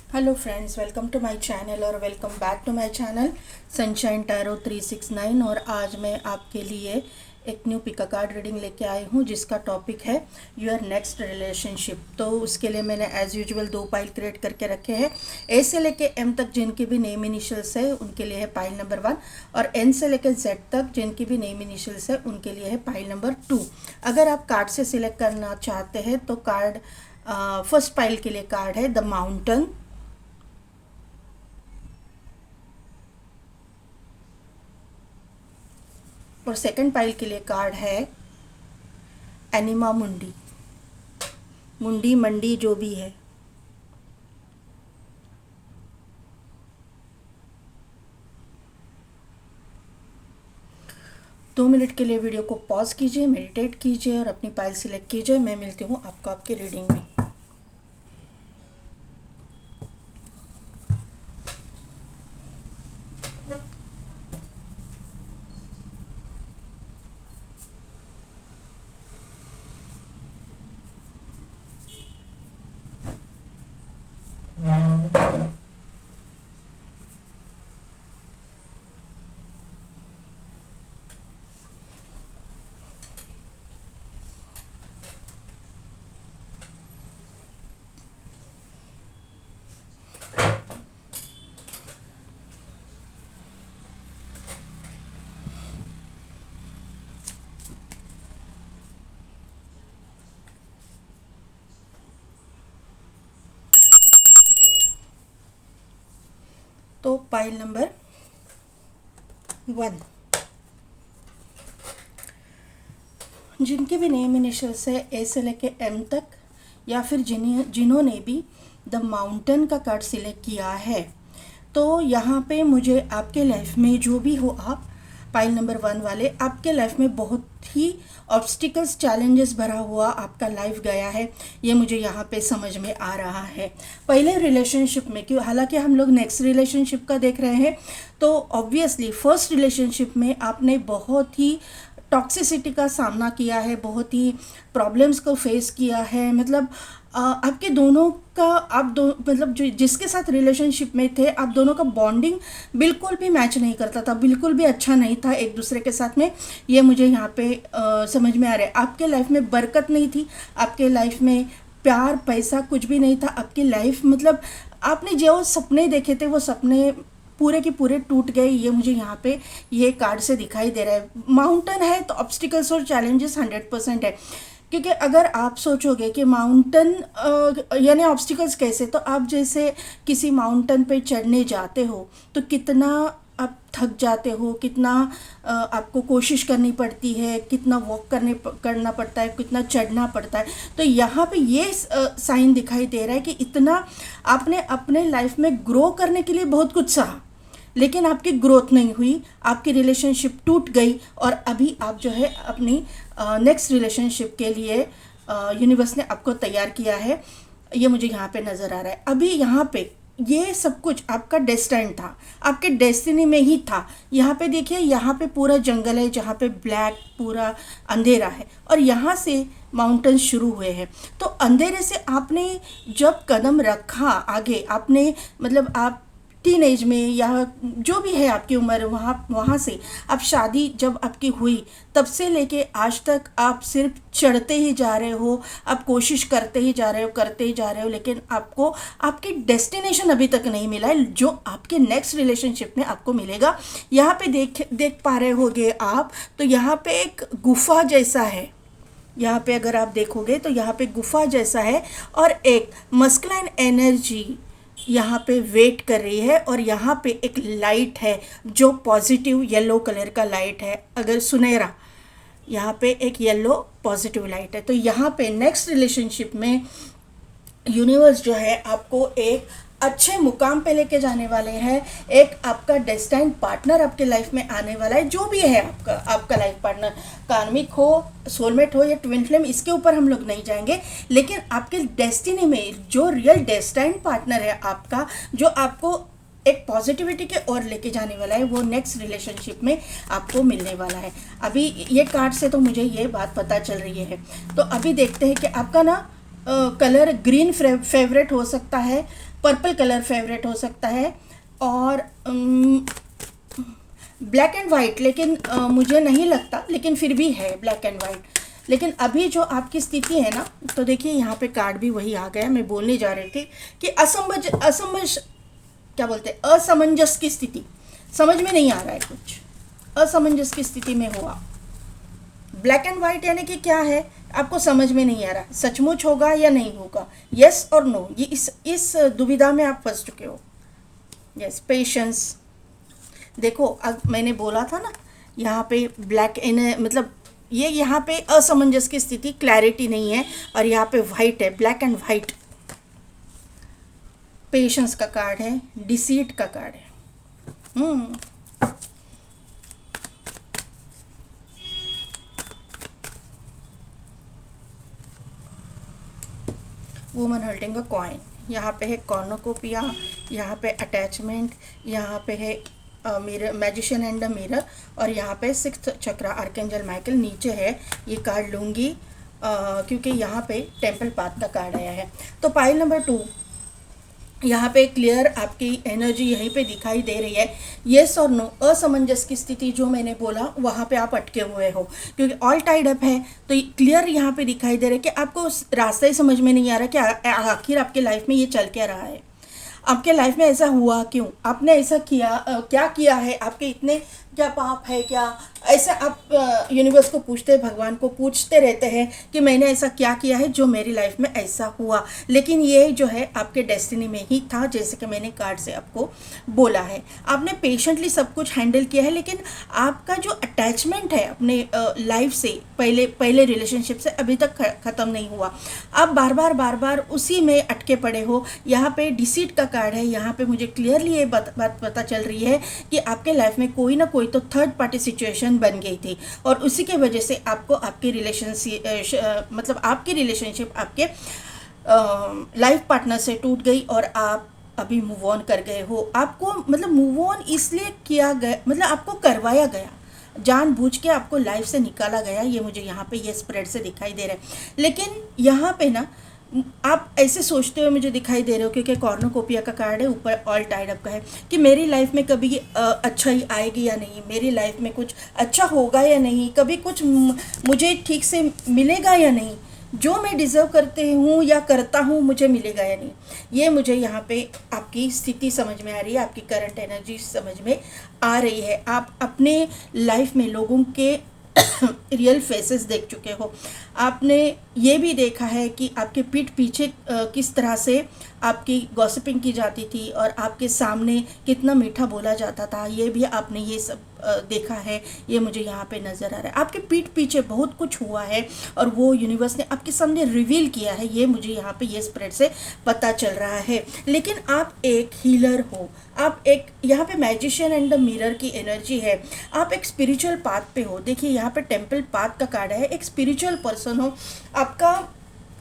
Hello friends, welcome to my channel और welcome back to my channel sunshine tarot 369। और आज मैं आपके लिए एक न्यू पिका कार्ड रीडिंग लेके आई हूँ जिसका टॉपिक है योर नेक्स्ट रिलेशनशिप। तो उसके लिए मैंने एज यूजुअल 2 पाइल क्रिएट करके रखे हैं। ए से लेके एम तक जिनके भी नेम इनिशियल्स है उनके लिए है पाइल नंबर 1, और एन से लेके जेड तक जिनकी भी नेम इनिशियल्स है उनके लिए है पाइल नंबर 2। अगर आप कार्ड से सिलेक्ट करना चाहते हैं तो कार्ड फर्स्ट पाइल के लिए कार्ड है द माउंटेन, और सेकंड पाइल के लिए कार्ड है एनिमा मुंडी, मुंडी मंडी जो भी है। दो मिनट के लिए वीडियो को पॉज कीजिए, मेडिटेट कीजिए और अपनी पाइल सिलेक्ट कीजिए। मैं मिलती हूँ आपको आपकी रीडिंग में। तो पाइल नंबर 1, जिनके भी नेम इनिशियल्स है ए से लेके एम तक, या फिर जिन्होंने भी द माउंटेन का कार्ड सिलेक्ट किया है, तो यहाँ पे मुझे आपके लाइफ में जो भी हो, आप पाइल नंबर 1 वाले, आपके लाइफ में बहुत ही ऑब्स्टिकल्स चैलेंजेस भरा हुआ आपका लाइफ गया है, ये मुझे यहाँ पे समझ में आ रहा है। पहले रिलेशनशिप में, क्यों, हालांकि हम लोग नेक्स्ट रिलेशनशिप का देख रहे हैं, तो ऑब्वियसली फर्स्ट रिलेशनशिप में आपने बहुत ही टॉक्सिसिटी का सामना किया है, बहुत ही प्रॉब्लम्स को फेस किया है। मतलब आपके दोनों का, आप दो मतलब जो जिसके साथ रिलेशनशिप में थे, आप दोनों का बॉन्डिंग बिल्कुल भी मैच नहीं करता था, बिल्कुल भी अच्छा नहीं था एक दूसरे के साथ में। ये मुझे यहाँ पे समझ में आ रहा है। आपके लाइफ में बरकत नहीं थी, आपके लाइफ में प्यार पैसा कुछ भी नहीं था। आपकी लाइफ मतलब आपने जो सपने देखे थे वो सपने पूरे के पूरे टूट गए। ये मुझे यहाँ पे ये कार्ड से दिखाई दे रहा है। माउंटेन है तो ऑब्स्टिकल्स और चैलेंजेस 100% है, क्योंकि अगर आप सोचोगे कि माउंटेन यानी ऑब्स्टिकल्स कैसे, तो आप जैसे किसी माउंटेन पे चढ़ने जाते हो तो कितना आप थक जाते हो, कितना आपको कोशिश करनी पड़ती है, कितना वॉक करना पड़ता है, कितना चढ़ना पड़ता है। तो यहाँ पे ये साइन दिखाई दे रहा है कि इतना आपने अपने लाइफ में ग्रो करने के लिए बहुत कुछ सहा, लेकिन आपकी ग्रोथ नहीं हुई, आपकी रिलेशनशिप टूट गई, और अभी आप जो है अपनी नेक्स्ट रिलेशनशिप के लिए यूनिवर्स ने आपको तैयार किया है। ये मुझे यहाँ पे नज़र आ रहा है। अभी यहाँ पे ये सब कुछ आपका डेस्टाइन था, आपके डेस्टिनी में ही था। यहाँ पे देखिए, यहाँ पे पूरा जंगल है जहाँ पे ब्लैक पूरा अंधेरा है, और यहाँ से माउंटेन्स शुरू हुए हैं। तो अंधेरे से आपने जब कदम रखा आगे, आपने मतलब आप टीनेज में या जो भी है आपकी उम्र, वहाँ से आप शादी जब आपकी हुई तब से लेके आज तक आप सिर्फ चढ़ते ही जा रहे हो, आप कोशिश करते ही जा रहे हो, लेकिन आपको आपकी डेस्टिनेशन अभी तक नहीं मिला है जो आपके नेक्स्ट रिलेशनशिप में आपको मिलेगा। यहाँ पे देख पा रहे होगे आप, तो यहाँ पे एक गुफा जैसा है। यहाँ पे अगर आप देखोगे तो यहाँ पे गुफा जैसा है, और एक मस्कुलाइन एनर्जी यहाँ पे वेट कर रही है, और यहाँ पे एक लाइट है जो पॉजिटिव येलो कलर का लाइट है, अगर सुनहरा, यहाँ पे एक येलो पॉजिटिव लाइट है। तो यहाँ पे नेक्स्ट रिलेशनशिप में यूनिवर्स जो है आपको एक अच्छे मुकाम पे लेके जाने वाले हैं। एक आपका डेस्टाइन पार्टनर आपके लाइफ में आने वाला है, जो भी है आपका लाइफ पार्टनर, कार्मिक हो, सोलमेट हो या ट्विन फ्लेम, इसके ऊपर हम लोग नहीं जाएंगे। लेकिन आपके डेस्टिनी में जो रियल डेस्टाइन पार्टनर है आपका, जो आपको एक पॉजिटिविटी के ओर लेके जाने वाला है, वो नेक्स्ट रिलेशनशिप में आपको मिलने वाला है। अभी ये कार्ड से तो मुझे ये बात पता चल रही है। तो अभी देखते हैं कि आपका ना कलर ग्रीन फेवरेट हो सकता है, पर्पल कलर फेवरेट हो सकता है, और ब्लैक एंड वाइट, लेकिन मुझे नहीं लगता, लेकिन फिर भी है ब्लैक एंड वाइट। लेकिन अभी जो आपकी स्थिति है ना, तो देखिए यहाँ पे कार्ड भी वही आ गया। मैं बोलने जा रही थी कि असमंजस क्या बोलते हैं, असमंजस की स्थिति, समझ में नहीं आ रहा है, कुछ असमंजस की स्थिति में हो आप। ब्लैक एंड वाइट यानी कि क्या है, आपको समझ में नहीं आ रहा सचमुच होगा या नहीं होगा, यस और नो, ये इस दुविधा में आप फंस चुके हो। Yes, patience. देखो, अब मैंने बोला था ना, यहाँ पे ब्लैक इन मतलब ये यहाँ पे असमंजस की स्थिति, क्लैरिटी नहीं है, और यहाँ पे वाइट है, ब्लैक एंड वाइट। पेशेंस का कार्ड है, डिसीट का कार्ड है। वुमन होल्डिंग अ कॉइन, यहाँ पे है कॉर्नोकोपिया, यहाँ पे अटैचमेंट, यहाँ पे है mirror, magician and the mirror, और यहाँ पे सिक्स्थ चक्रा आर्कएंजल माइकल नीचे है। ये कार्ड लूँगी क्योंकि यहाँ पे टेम्पल पाथ का कार्ड आया है। तो पाइल नंबर 2, यहाँ पे क्लियर आपकी एनर्जी यहीं पे दिखाई दे रही है, येस और नो। असमंजस की स्थिति जो मैंने बोला, वहाँ पे आप अटके हुए हो, क्योंकि ऑल टाइड अप है। तो क्लियर यहाँ पे दिखाई दे रहा है कि आपको रास्ता ही समझ में नहीं आ रहा कि आखिर आपके लाइफ में ये चल क्या रहा है, आपके लाइफ में ऐसा हुआ क्यों, आपने ऐसा किया, क्या किया है, आपके इतने क्या पाप है क्या, ऐसा आप यूनिवर्स को पूछते, भगवान को पूछते रहते हैं कि मैंने ऐसा क्या किया है जो मेरी लाइफ में ऐसा हुआ। लेकिन ये जो है आपके डेस्टिनी में ही था, जैसे कि मैंने कार्ड से आपको बोला है। आपने पेशेंटली सब कुछ हैंडल किया है, लेकिन आपका जो अटैचमेंट है अपने लाइफ से, पहले रिलेशनशिप से अभी तक ख़त्म नहीं हुआ। आप बार बार उसी में अटके पड़े हो। यहाँ पे डिसीट का कार्ड है। यहाँ पे मुझे क्लियरली ये बात पता चल रही है कि आपके लाइफ में कोई ना कोई तो थर्ड पार्टी सिचुएशन बन गई थी, और उसी के वजह से आपको आपकी रिलेशनशिप आपके लाइफ पार्टनर से टूट गई, और आप अभी मूव ऑन कर गए हो। आपको मतलब मूव ऑन इसलिए किया गया, मतलब आपको करवाया गया, जानबूझ के आपको लाइफ से निकाला गया। ये मुझे यहाँ पे ये स्प्रेड से दिखाई दे रहा है। लेकिन यहाँ पे ना आप ऐसे सोचते हुए मुझे दिखाई दे रहे हो, क्योंकि कॉर्नोकोपिया का कार्ड है, ऊपर ऑल टाइड अप का है, कि मेरी लाइफ में कभी अच्छा ही आएगी या नहीं, मेरी लाइफ में कुछ अच्छा होगा या नहीं, कभी कुछ मुझे ठीक से मिलेगा या नहीं, जो मैं डिज़र्व करते हूँ या करता हूँ मुझे मिलेगा या नहीं। ये मुझे यहाँ पे आपकी स्थिति समझ में आ रही है, आपकी करंट एनर्जी समझ में आ रही है। आप अपने लाइफ में लोगों के रियल फेसेस देख चुके हो। आपने ये भी देखा है कि आपके पीठ पीछे किस तरह से आपकी गॉसिपिंग की जाती थी, और आपके सामने कितना मीठा बोला जाता था। ये भी आपने ये सब देखा है। ये मुझे यहाँ पे नज़र आ रहा है। आपके पीठ पीछे बहुत कुछ हुआ है, और वो यूनिवर्स ने आपके सामने रिवील किया है। ये मुझे यहाँ पे ये स्प्रेड से पता चल रहा है। लेकिन आप एक हीलर हो, आप एक यहाँ पे मैजिशियन एंड द मिरर की एनर्जी है। आप एक स्पिरिचुअल पाथ पे हो। देखिए यहाँ पे टेम्पल पाथ का कार्ड है। एक स्पिरिचुअल पर्सन हो, आपका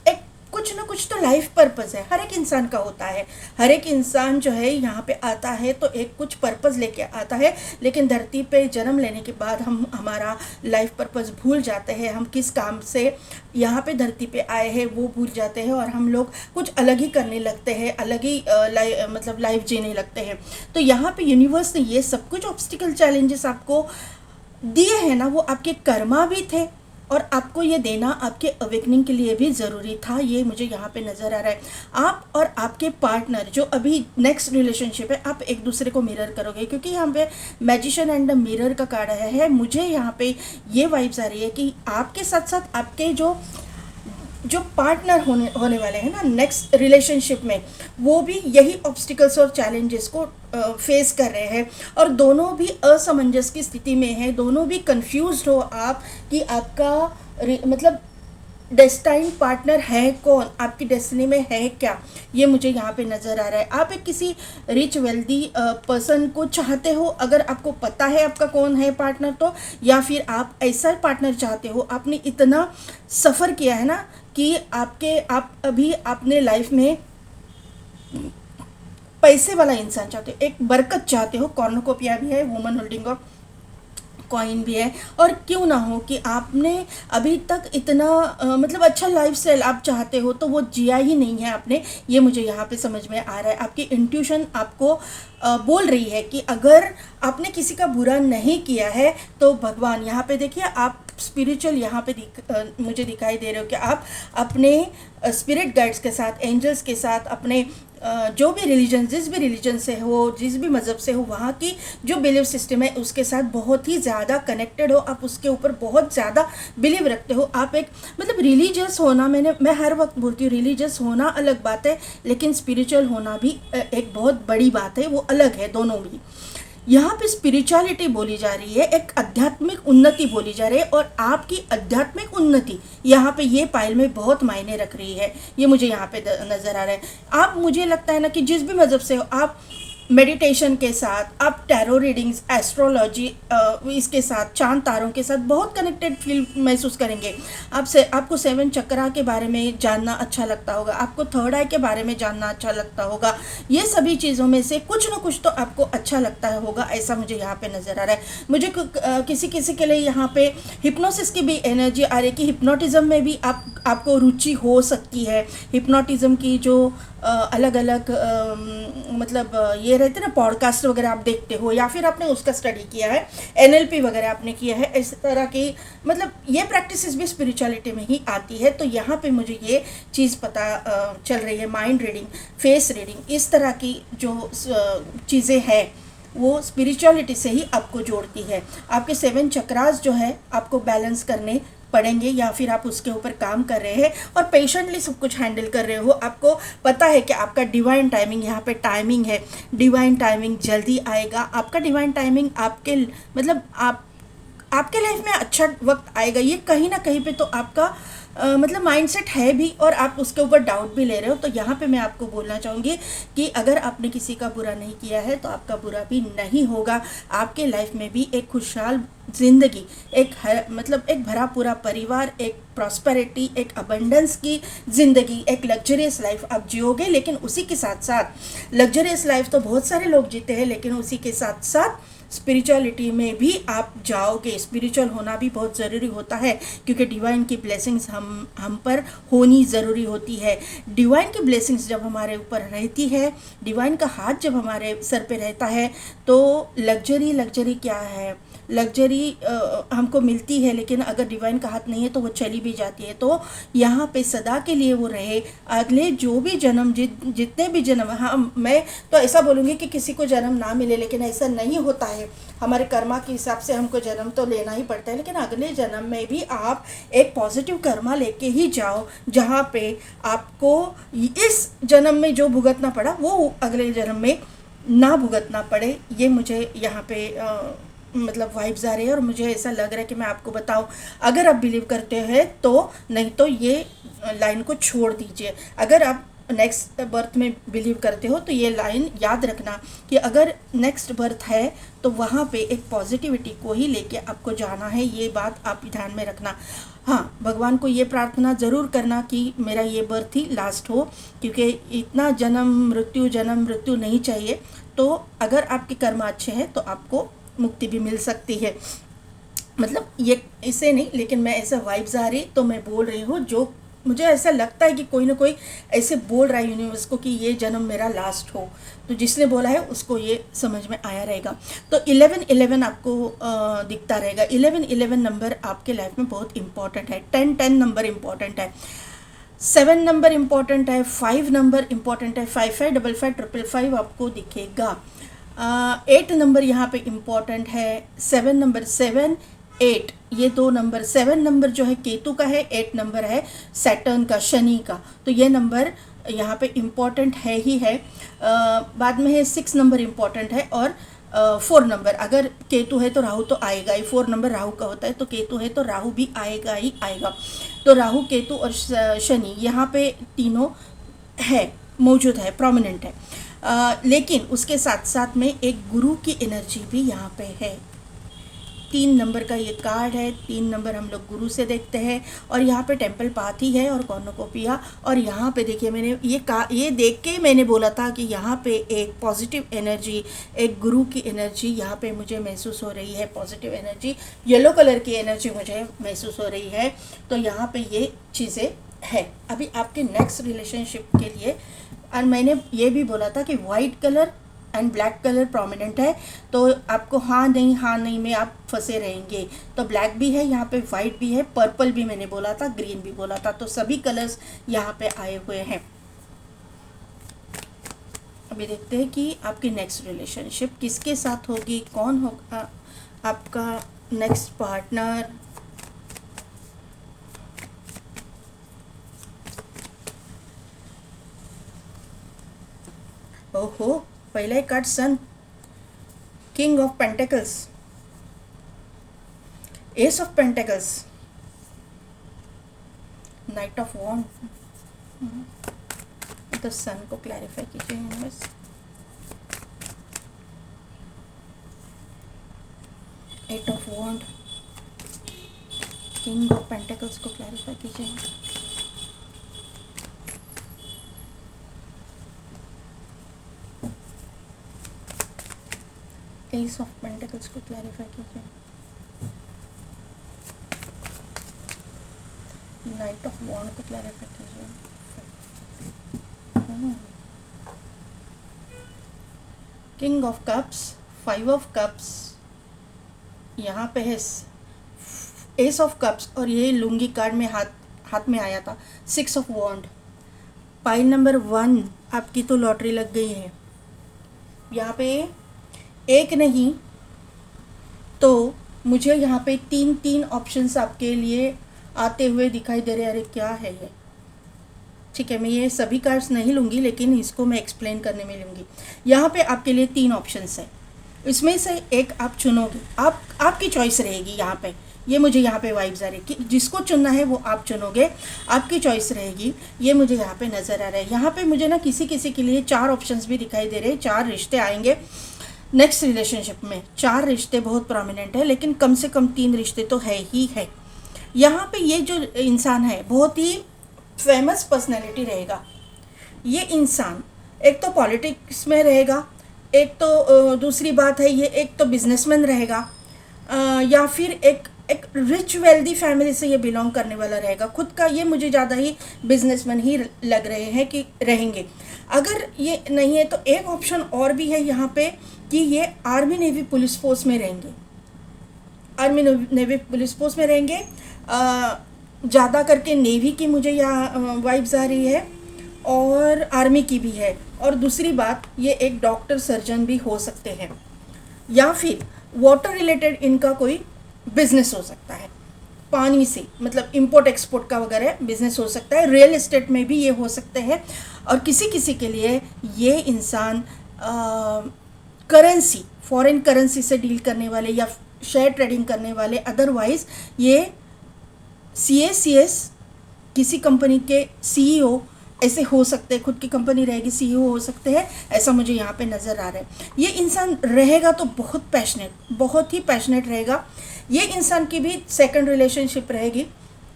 एक कुछ ना कुछ तो लाइफ पर्पस है, हर एक इंसान का होता है। हर एक इंसान जो है यहाँ पे आता है तो एक कुछ पर्पस लेके आता है, लेकिन धरती पे जन्म लेने के बाद हम हमारा लाइफ पर्पस भूल जाते हैं। हम किस काम से यहाँ पे धरती पे आए हैं वो भूल जाते हैं, और हम लोग कुछ अलग ही करने लगते हैं, अलग ही लाइफ जीने लगते हैं। तो यहाँ पे यूनिवर्स ने ये सब कुछ ऑब्स्टिकल चैलेंजेस आपको दिए हैं ना, वो आपके कर्मा भी थे, और आपको ये देना आपके अवेकनिंग के लिए भी ज़रूरी था। ये मुझे यहाँ पे नज़र आ रहा है। आप और आपके पार्टनर जो अभी नेक्स्ट रिलेशनशिप है, आप एक दूसरे को मिरर करोगे, क्योंकि यहाँ पे मैजिशियन एंड द मिरर का कार्ड आया है। मुझे यहाँ पे ये वाइब्स आ रही है कि आपके साथ साथ आपके जो पार्टनर होने वाले हैं ना नेक्स्ट रिलेशनशिप में, वो भी यही ऑब्स्टिकल्स और चैलेंजेस को फेस कर रहे हैं, और दोनों भी असमंजस की स्थिति में हैं। दोनों भी कंफ्यूज्ड हो आप कि आपका डेस्टाइन पार्टनर है कौन, आपकी डेस्टिनी में है क्या। ये मुझे यहाँ पे नज़र आ रहा है। आप एक किसी रिच वेल्दी पर्सन को चाहते हो, अगर आपको पता है आपका कौन है पार्टनर तो, या फिर आप ऐसा पार्टनर चाहते हो। आपने इतना सफ़र किया है ना कि आप अभी अपने लाइफ में पैसे वाला इंसान चाहते हो, एक बरकत चाहते हो। कॉर्नोकोपिया भी है, वुमन होल्डिंग अप कॉइन भी है। और क्यों ना हो कि आपने अभी तक इतना मतलब अच्छा लाइफस्टाइल आप चाहते हो तो वो जिया ही नहीं है आपने, ये मुझे यहाँ पे समझ में आ रहा है। आपकी इंट्यूशन आपको बोल रही है कि अगर आपने किसी का बुरा नहीं किया है तो भगवान यहाँ पे देखिए, आप स्पिरिचुअल यहाँ पे मुझे दिखाई दे रहे हो कि आप अपने स्पिरिट गाइड्स के साथ, एंजल्स के साथ, अपने जो भी रिलीजन, जिस भी रिलीजन से हो, जिस भी मज़हब से हो, वहाँ की जो बिलीव सिस्टम है उसके साथ बहुत ही ज़्यादा कनेक्टेड हो, आप उसके ऊपर बहुत ज़्यादा बिलीव रखते हो। आप एक मतलब रिलीजियस होना, मैं हर वक्त बोलती हूँ रिलीजियस होना अलग बात है, लेकिन स्पिरिचुअल होना भी एक बहुत बड़ी बात है, वो अलग है दोनों भी। यहाँ पे स्पिरिचुअलिटी बोली जा रही है, एक आध्यात्मिक उन्नति बोली जा रही है, और आपकी आध्यात्मिक उन्नति यहाँ पे ये पाइल में बहुत मायने रख रही है, ये मुझे यहाँ पे नज़र आ रहा है। आप, मुझे लगता है ना कि जिस भी मज़हब से हो, आप मेडिटेशन के साथ, आप टैरो रीडिंग्स, एस्ट्रोलॉजी इसके साथ, चांद तारों के साथ बहुत कनेक्टेड फील महसूस करेंगे। आपको 7 चक्रा के बारे में जानना अच्छा लगता होगा, आपको थर्ड आई के बारे में जानना अच्छा लगता होगा। ये सभी चीज़ों में से कुछ ना कुछ तो आपको अच्छा लगता होगा, ऐसा मुझे यहाँ पे नज़र आ रहा है। मुझे किसी किसी के लिए यहाँ पे हिप्नोसिस की भी एनर्जी आ रही है कि हिप्नोटिज़म में भी आपको रुचि हो सकती है। हिप्नोटिज़म की जो अलग अलग मतलब ये रहते ना पॉडकास्ट वगैरह आप देखते हो, या फिर आपने उसका स्टडी किया है, NLP वगैरह आपने किया है, इस तरह की मतलब ये प्रैक्टिसेस भी स्पिरिचुअलिटी में ही आती है। तो यहाँ पे मुझे ये चीज़ पता चल रही है। माइंड रीडिंग, फेस रीडिंग, इस तरह की जो चीज़ें हैं वो स्पिरिचुअलिटी से ही आपको जोड़ती है। आपके 7 चक्रास जो है आपको बैलेंस करने पड़ेंगे, या फिर आप उसके ऊपर काम कर रहे हैं और पेशेंटली सब कुछ हैंडल कर रहे हो। आपको पता है कि आपका डिवाइन टाइमिंग, यहाँ पे टाइमिंग है, डिवाइन टाइमिंग जल्दी आएगा। आपका डिवाइन टाइमिंग आपके मतलब आपके लाइफ में अच्छा वक्त आएगा, ये कहीं ना कहीं पे तो आपका मतलब माइंडसेट है भी, और आप उसके ऊपर डाउट भी ले रहे हो। तो यहाँ पे मैं आपको बोलना चाहूँगी कि अगर आपने किसी का बुरा नहीं किया है तो आपका बुरा भी नहीं होगा। आपके लाइफ में भी एक खुशहाल ज़िंदगी, मतलब एक भरा पूरा परिवार, एक प्रॉस्पेरिटी, एक अबंडेंस की ज़िंदगी, एक लग्जरियस लाइफ आप जियोगे। लेकिन उसी के साथ साथ लग्जरियस लाइफ तो बहुत सारे लोग जीते हैं, लेकिन उसी के साथ साथ स्पिरिचुअलिटी में भी आप जाओगे। स्पिरिचुअल होना भी बहुत ज़रूरी होता है, क्योंकि डिवाइन की ब्लेसिंग्स हम पर होनी ज़रूरी होती है। डिवाइन की ब्लेसिंग्स जब हमारे ऊपर रहती है, डिवाइन का हाथ जब हमारे सर पे रहता है, तो लग्जरी क्या है, लग्जरी हमको मिलती है, लेकिन अगर डिवाइन का हाथ नहीं है तो वो चली भी जाती है। तो यहाँ पे सदा के लिए वो रहे, अगले जो भी जन्म, जितने भी जन्म, हाँ मैं तो ऐसा बोलूँगी कि किसी को जन्म ना मिले, लेकिन ऐसा नहीं होता है। हमारे कर्मा के हिसाब से हमको जन्म तो लेना ही पड़ता है, लेकिन अगले जन्म में भी आप एक पॉजिटिव कर्मा लेके ही जाओ, जहाँ पे आपको इस जन्म में जो भुगतना पड़ा वो अगले जन्म में ना भुगतना पड़े। ये मुझे यहाँ पे मतलब वाइब्स आ रही है, और मुझे ऐसा लग रहा है कि मैं आपको बताऊं। अगर आप बिलीव करते हैं तो, नहीं तो ये लाइन को छोड़ दीजिए। अगर आप नेक्स्ट बर्थ में बिलीव करते हो तो ये लाइन याद रखना कि अगर नेक्स्ट बर्थ है तो वहाँ पे एक पॉजिटिविटी को ही लेके आपको जाना है, ये बात आप ध्यान में रखना। हाँ, भगवान को ये प्रार्थना ज़रूर करना कि मेरा ये बर्थ ही लास्ट हो, क्योंकि इतना जन्म मृत्यु नहीं चाहिए। तो अगर आपके कर्म अच्छे हैं तो आपको मुक्ति भी मिल सकती है। मतलब ये इसे नहीं, लेकिन मैं ऐसा वाइब्स आ रही तो मैं बोल रही हूँ, जो मुझे ऐसा लगता है कि कोई ना कोई ऐसे बोल रहा है यूनिवर्स को कि ये जन्म मेरा लास्ट हो। तो जिसने बोला है उसको ये समझ में आया रहेगा। तो 11-11 आपको दिखता रहेगा। 11-11 नंबर आपके लाइफ में बहुत इंपॉर्टेंट है। 10-10 नंबर इंपॉर्टेंट है। 7 नंबर इंपॉर्टेंट है। 5 नंबर इंपॉर्टेंट है। 555555 आपको दिखेगा। 8 नंबर यहाँ पे इम्पॉर्टेंट है। 7 नंबर, 7, 8, ये 2 नंबर। 7 नंबर जो है केतु का है, 8 नंबर है सैटर्न का, शनि का। तो ये नंबर यहाँ पे इम्पॉर्टेंट है ही है। बाद में है 6 नंबर इम्पॉर्टेंट है, और 4 नंबर, अगर केतु है तो राहु तो आएगा ही। 4 नंबर राहु का होता है, तो केतु है तो राहु भी आएगा ही आएगा। तो राहु, केतु और शनि यहाँ पे तीनों है, मौजूद है, प्रोमिनेंट है। लेकिन उसके साथ साथ में एक गुरु की एनर्जी भी यहाँ पे है। 3 नंबर का ये कार्ड है। 3 नंबर हम लोग गुरु से देखते हैं और यहाँ पे टेम्पल पाथ ही है और कॉर्नोकोपिया। और यहाँ पे देखिए मैंने ये देख के मैंने बोला था कि यहाँ पे एक पॉजिटिव एनर्जी, एक गुरु की एनर्जी यहाँ पे मुझे महसूस हो रही है। पॉजिटिव एनर्जी, येलो कलर की एनर्जी मुझे महसूस हो रही है। तो यहाँ पे ये चीज़ें है। अभी आपके नेक्स्ट रिलेशनशिप के लिए, और मैंने ये भी बोला था कि white colour and black colour prominent है, तो आपको हाँ नहीं में आप फंसे रहेंगे। तो ब्लैक भी है यहाँ पे, वाइट भी है, पर्पल भी मैंने बोला था, ग्रीन भी बोला था, तो सभी कलर्स यहाँ पे आए हुए हैं। अभी देखते हैं कि आपकी नेक्स्ट रिलेशनशिप किसके साथ होगी, कौन होगा आपका नेक्स्ट पार्टनर। ओहो, पहला ही card sun, king of pentacles, ace of pentacles, knight of wand. तो सन को क्लैरिफाई कीजिए universe. Eight of wand, king of pentacles को क्लैरिफाई कीजिए। एस ऑफ पेंटिकल्स को क्लैरिफाई कीजिए। नाइट ऑफ वॉन्ड को क्लैरिफाई कीजिए। King of cups, 5 of cups, यहाँ पे है एस ऑफ कप्स, और ये लुंगी कार्ड में हाथ में आया था 6 ऑफ वॉन्ड। पाइल नंबर 1, आपकी तो लॉटरी लग गई है। यहाँ पे एक नहीं तो मुझे यहाँ पे 3 ऑप्शंस आपके लिए आते हुए दिखाई दे रहे हैं। अरे क्या है ये, ठीक है, मैं ये सभी कार्ड्स नहीं लूँगी, लेकिन इसको मैं एक्सप्लेन करने में लूँगी। यहाँ पे आपके लिए 3 ऑप्शंस है, इसमें से एक आप चुनोगे, आपकी चॉइस रहेगी। यहाँ पे ये मुझे यहाँ पे वाइब्स आ रही कि जिसको चुनना है वो आप चुनोगे, आपकी चॉइस रहेगी। ये मुझे यहाँ पे नज़र आ रहा है। यहाँ पे मुझे ना किसी के लिए 4 ऑप्शंस भी दिखाई दे रहे हैं। 4 रिश्ते आएंगे नेक्स्ट रिलेशनशिप में। 4 रिश्ते बहुत प्रोमिनेंट है, लेकिन कम से कम 3 रिश्ते तो है ही है। यहाँ पे ये जो इंसान है बहुत ही फेमस पर्सनैलिटी रहेगा। ये इंसान एक तो पॉलिटिक्स में रहेगा, एक तो दूसरी बात है ये एक तो बिजनेसमैन रहेगा, या फिर एक रिच वेल्दी फैमिली से ये बिलोंग करने वाला रहेगा। खुद का ये मुझे ज़्यादा ही बिजनेसमैन ही लग रहे हैं कि रहेंगे। अगर ये नहीं है तो एक ऑप्शन और भी है यहाँ पे कि ये आर्मी नेवी पुलिस फोर्स में रहेंगे। आर्मी नेवी पुलिस फोर्स में रहेंगे, ज़्यादा करके नेवी की मुझे यहाँ वाइब्स आ रही है और आर्मी की भी है। और दूसरी बात, ये एक डॉक्टर सर्जन भी हो सकते हैं, या फिर वाटर रिलेटेड इनका कोई बिजनेस हो सकता है, पानी से मतलब इंपोर्ट एक्सपोर्ट का वगैरह बिजनेस हो सकता है। रियल एस्टेट में भी ये हो सकते हैं। और किसी के लिए ये इंसान करेंसी, फॉरेन करेंसी से डील करने वाले या शेयर ट्रेडिंग करने वाले, अदरवाइज ये CACS किसी कंपनी के CEO ऐसे हो सकते हैं, खुद की कंपनी रहेगी, CEO हो सकते हैं, ऐसा मुझे यहाँ पे नज़र आ रहा है। ये इंसान रहेगा तो बहुत ही पैशनेट रहेगा। ये इंसान की भी सेकंड रिलेशनशिप रहेगी,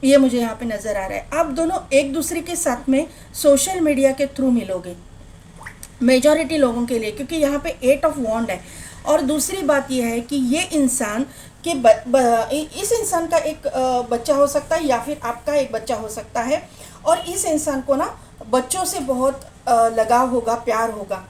ये मुझे यहाँ पे नज़र आ रहा है। आप दोनों एक दूसरे के साथ में सोशल मीडिया के थ्रू मिलोगे मेजॉरिटी लोगों के लिए, क्योंकि यहाँ पे 8 ऑफ वॉन्ड है। और दूसरी बात यह है कि ये इंसान के इस इंसान का एक बच्चा हो सकता है या फिर आपका एक बच्चा हो सकता है। और इस इंसान को ना बच्चों से बहुत लगाव होगा, प्यार होगा।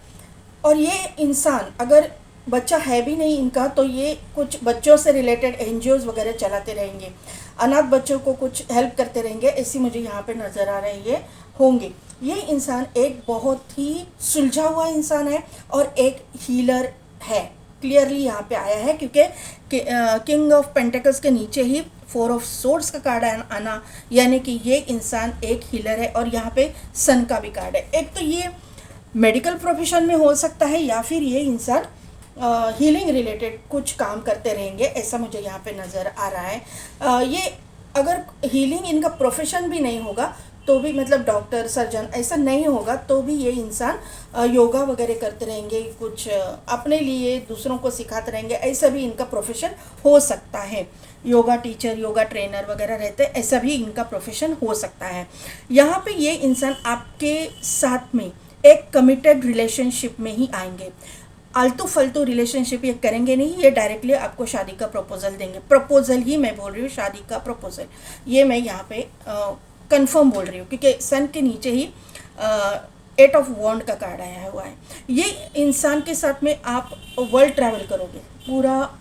और ये इंसान अगर बच्चा है भी नहीं इनका, तो ये कुछ बच्चों से रिलेटेड NGOs वगैरह चलाते रहेंगे, अनाथ बच्चों को कुछ हेल्प करते रहेंगे, ऐसी मुझे यहाँ पे नज़र आ रहे हैं ये होंगे। ये इंसान एक बहुत ही सुलझा हुआ इंसान है और एक हीलर है। क्लियरली यहाँ पे आया है, क्योंकि किंग ऑफ पेंटिकल्स के नीचे ही 4 ऑफ सोर्ड्स का कार्ड आना, यानी कि ये इंसान एक हीलर है। और यहाँ पे सन का भी कार्ड है। एक तो ये मेडिकल प्रोफेशन में हो सकता है, या फिर ये इंसान हीलिंग रिलेटेड कुछ काम करते रहेंगे, ऐसा मुझे यहाँ पे नज़र आ रहा है। ये अगर हीलिंग इनका प्रोफेशन भी नहीं होगा तो भी मतलब डॉक्टर सर्जन ऐसा नहीं होगा तो भी ये इंसान योगा वगैरह करते रहेंगे, कुछ अपने लिए दूसरों को सिखाते रहेंगे, ऐसा भी इनका प्रोफेशन हो सकता है। योगा टीचर, योगा ट्रेनर वगैरह रहते हैं, ऐसा भी इनका प्रोफेशन हो सकता है। यहाँ पे ये इंसान आपके साथ में एक कमिटेड रिलेशनशिप में ही आएंगे। आलतू फालतू रिलेशनशिप ये करेंगे नहीं, ये डायरेक्टली आपको शादी का प्रपोजल देंगे। प्रपोजल ही मैं बोल रही हूँ, शादी का प्रपोजल ये मैं यहाँ पे कंफर्म बोल रही हूँ, क्योंकि सन के नीचे ही 8 ऑफ वॉन्ड का कार्ड आया हुआ है। ये इंसान के साथ में आप वर्ल्ड ट्रैवल करोगे, पूरा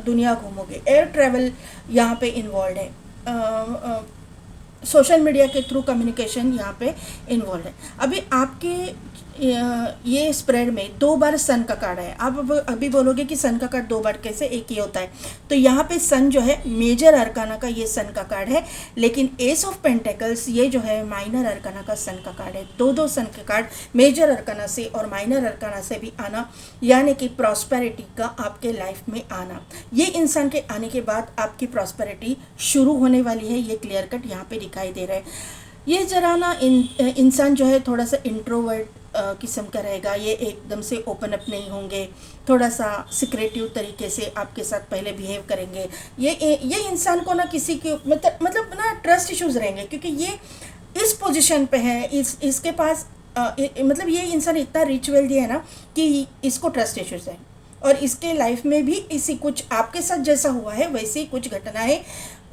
दुनिया घूमोगे, एयर ट्रैवल यहाँ पे इन्वॉल्व है, सोशल मीडिया के थ्रू कम्युनिकेशन यहाँ पे इन्वॉल्व है। अभी आपके ये स्प्रेड में 2 बार सन का कार्ड है। आप अभी बोलोगे कि सन का कार्ड 2 बार कैसे, एक ही होता है। तो यहाँ पे सन जो है मेजर अरकाना का ये सन का कार्ड है, लेकिन एस ऑफ पेंटेकल्स ये जो है माइनर अरकाना का सन का कार्ड है। दो सन के कार्ड मेजर अरकाना से और माइनर अरकाना से भी आना, यानी कि प्रॉस्पेरिटी का आपके लाइफ में आना। ये इंसान के आने के बाद आपकी प्रॉस्पेरिटी शुरू होने वाली है, ये क्लियर कट यहाँ पे दिखाई दे रहा है। ये जरा ना इंसान जो है थोड़ा सा इंट्रोवर्ट किस्म का रहेगा, ये एकदम से ओपन अप नहीं होंगे, थोड़ा सा सिक्रेटिव तरीके से आपके साथ पहले बिहेव करेंगे। ये इंसान को ना किसी के मतलब ना ट्रस्ट इश्यूज रहेंगे, क्योंकि ये इस पोजीशन पे है, इसके पास मतलब ये इंसान इतना रिच वेल्दी है ना कि इसको ट्रस्ट इश्यूज है, और इसके लाइफ में भी इसी कुछ आपके साथ जैसा हुआ है वैसी कुछ घटनाएं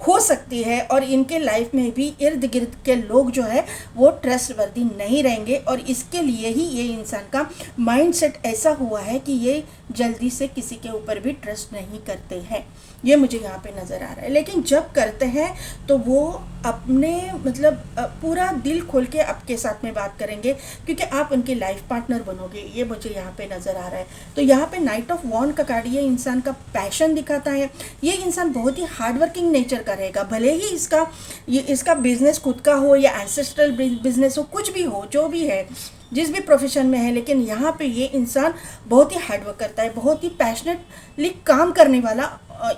हो सकती है, और इनके लाइफ में भी इर्द गिर्द के लोग जो है वो ट्रस्ट वर्दी नहीं रहेंगे, और इसके लिए ही ये इंसान का माइंडसेट ऐसा हुआ है कि ये जल्दी से किसी के ऊपर भी ट्रस्ट नहीं करते हैं। ये मुझे यहाँ पे नज़र आ रहा है। लेकिन जब करते हैं तो वो अपने मतलब पूरा दिल खोल के आपके साथ में बात करेंगे, क्योंकि आप उनके लाइफ पार्टनर बनोगे, ये मुझे यहाँ पे नज़र आ रहा है। तो यहाँ पे नाइट ऑफ वॉन्ड का कार्ड ये इंसान का पैशन दिखाता है। ये इंसान बहुत ही हार्डवर्किंग नेचर का रहेगा, भले ही इसका बिजनेस खुद का हो या एंसेस्ट्रल बिजनेस हो, कुछ भी हो, जो भी है, जिस भी प्रोफेशन में है, लेकिन यहाँ पे ये इंसान बहुत ही हार्डवर्क करता है, बहुत ही पैशनेटली काम करने वाला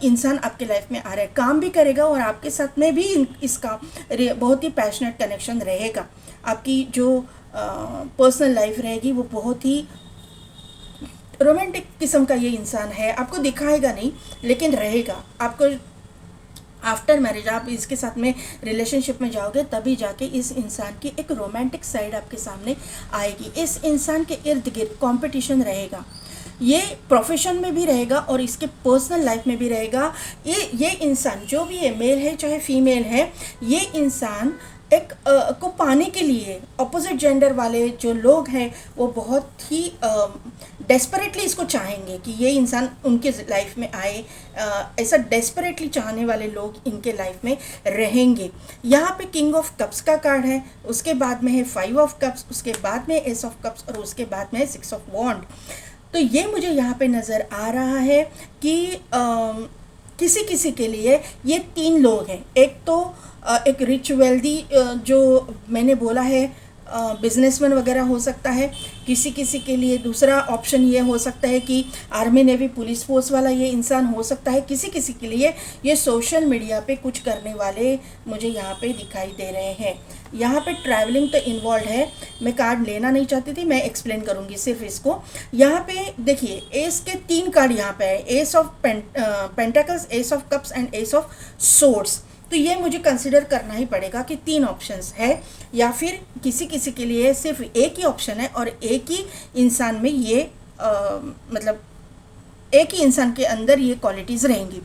इंसान आपके लाइफ में आ रहा है। काम भी करेगा और आपके साथ में भी इसका बहुत ही पैशनेट कनेक्शन रहेगा। आपकी जो पर्सनल लाइफ रहेगी वो बहुत ही रोमांटिक किस्म का ये इंसान है। आपको दिखाएगा नहीं, लेकिन रहेगा। आपको आफ्टर मैरिज आप इसके साथ में रिलेशनशिप में जाओगे, तभी जाके इस इंसान की एक रोमांटिक साइड आपके सामने आएगी। इस इंसान के इर्द गिर्द कंपटीशन रहेगा, ये प्रोफेशन में भी रहेगा और इसके पर्सनल लाइफ में भी रहेगा। ये इंसान जो भी है, मेल है चाहे फीमेल है, ये इंसान एक को पाने के लिए अपोजिट जेंडर वाले जो लोग हैं वो बहुत ही डेस्परेटली इसको चाहेंगे कि ये इंसान उनके लाइफ में आए। ऐसा डेस्परेटली चाहने वाले लोग इनके लाइफ में रहेंगे। यहाँ पे किंग ऑफ कप्स का कार्ड है, उसके बाद में है 5 ऑफ कप्स, उसके बाद में एस ऑफ कप्स और उसके बाद में है 6 ऑफ वॉन्ड। तो ये मुझे यहाँ पे नज़र आ रहा है कि किसी किसी के लिए ये 3 लोग हैं। एक तो एक रिच वेल्दी जो मैंने बोला है बिजनेसमैन वगैरह हो सकता है। किसी किसी के लिए दूसरा ऑप्शन ये हो सकता है कि आर्मी नेवी पुलिस फोर्स वाला ये इंसान हो सकता है। किसी किसी के लिए ये सोशल मीडिया पे कुछ करने वाले मुझे यहाँ पे दिखाई दे रहे हैं। यहाँ पे ट्रैवलिंग तो इन्वॉल्व है। मैं कार्ड लेना नहीं चाहती थी, मैं एक्सप्लेन करूँगी सिर्फ इसको। यहाँ पे देखिए एस के 3 कार्ड यहाँ पे है, S of pentacles, S of cups and S of swords. तो ये मुझे कंसिडर करना ही पड़ेगा कि 3 ऑप्शंस है, या फिर किसी किसी के लिए सिर्फ एक ही ऑप्शन है और एक ही इंसान में ये मतलब एक ही इंसान के अंदर ये क्वालिटीज़ रहेंगी।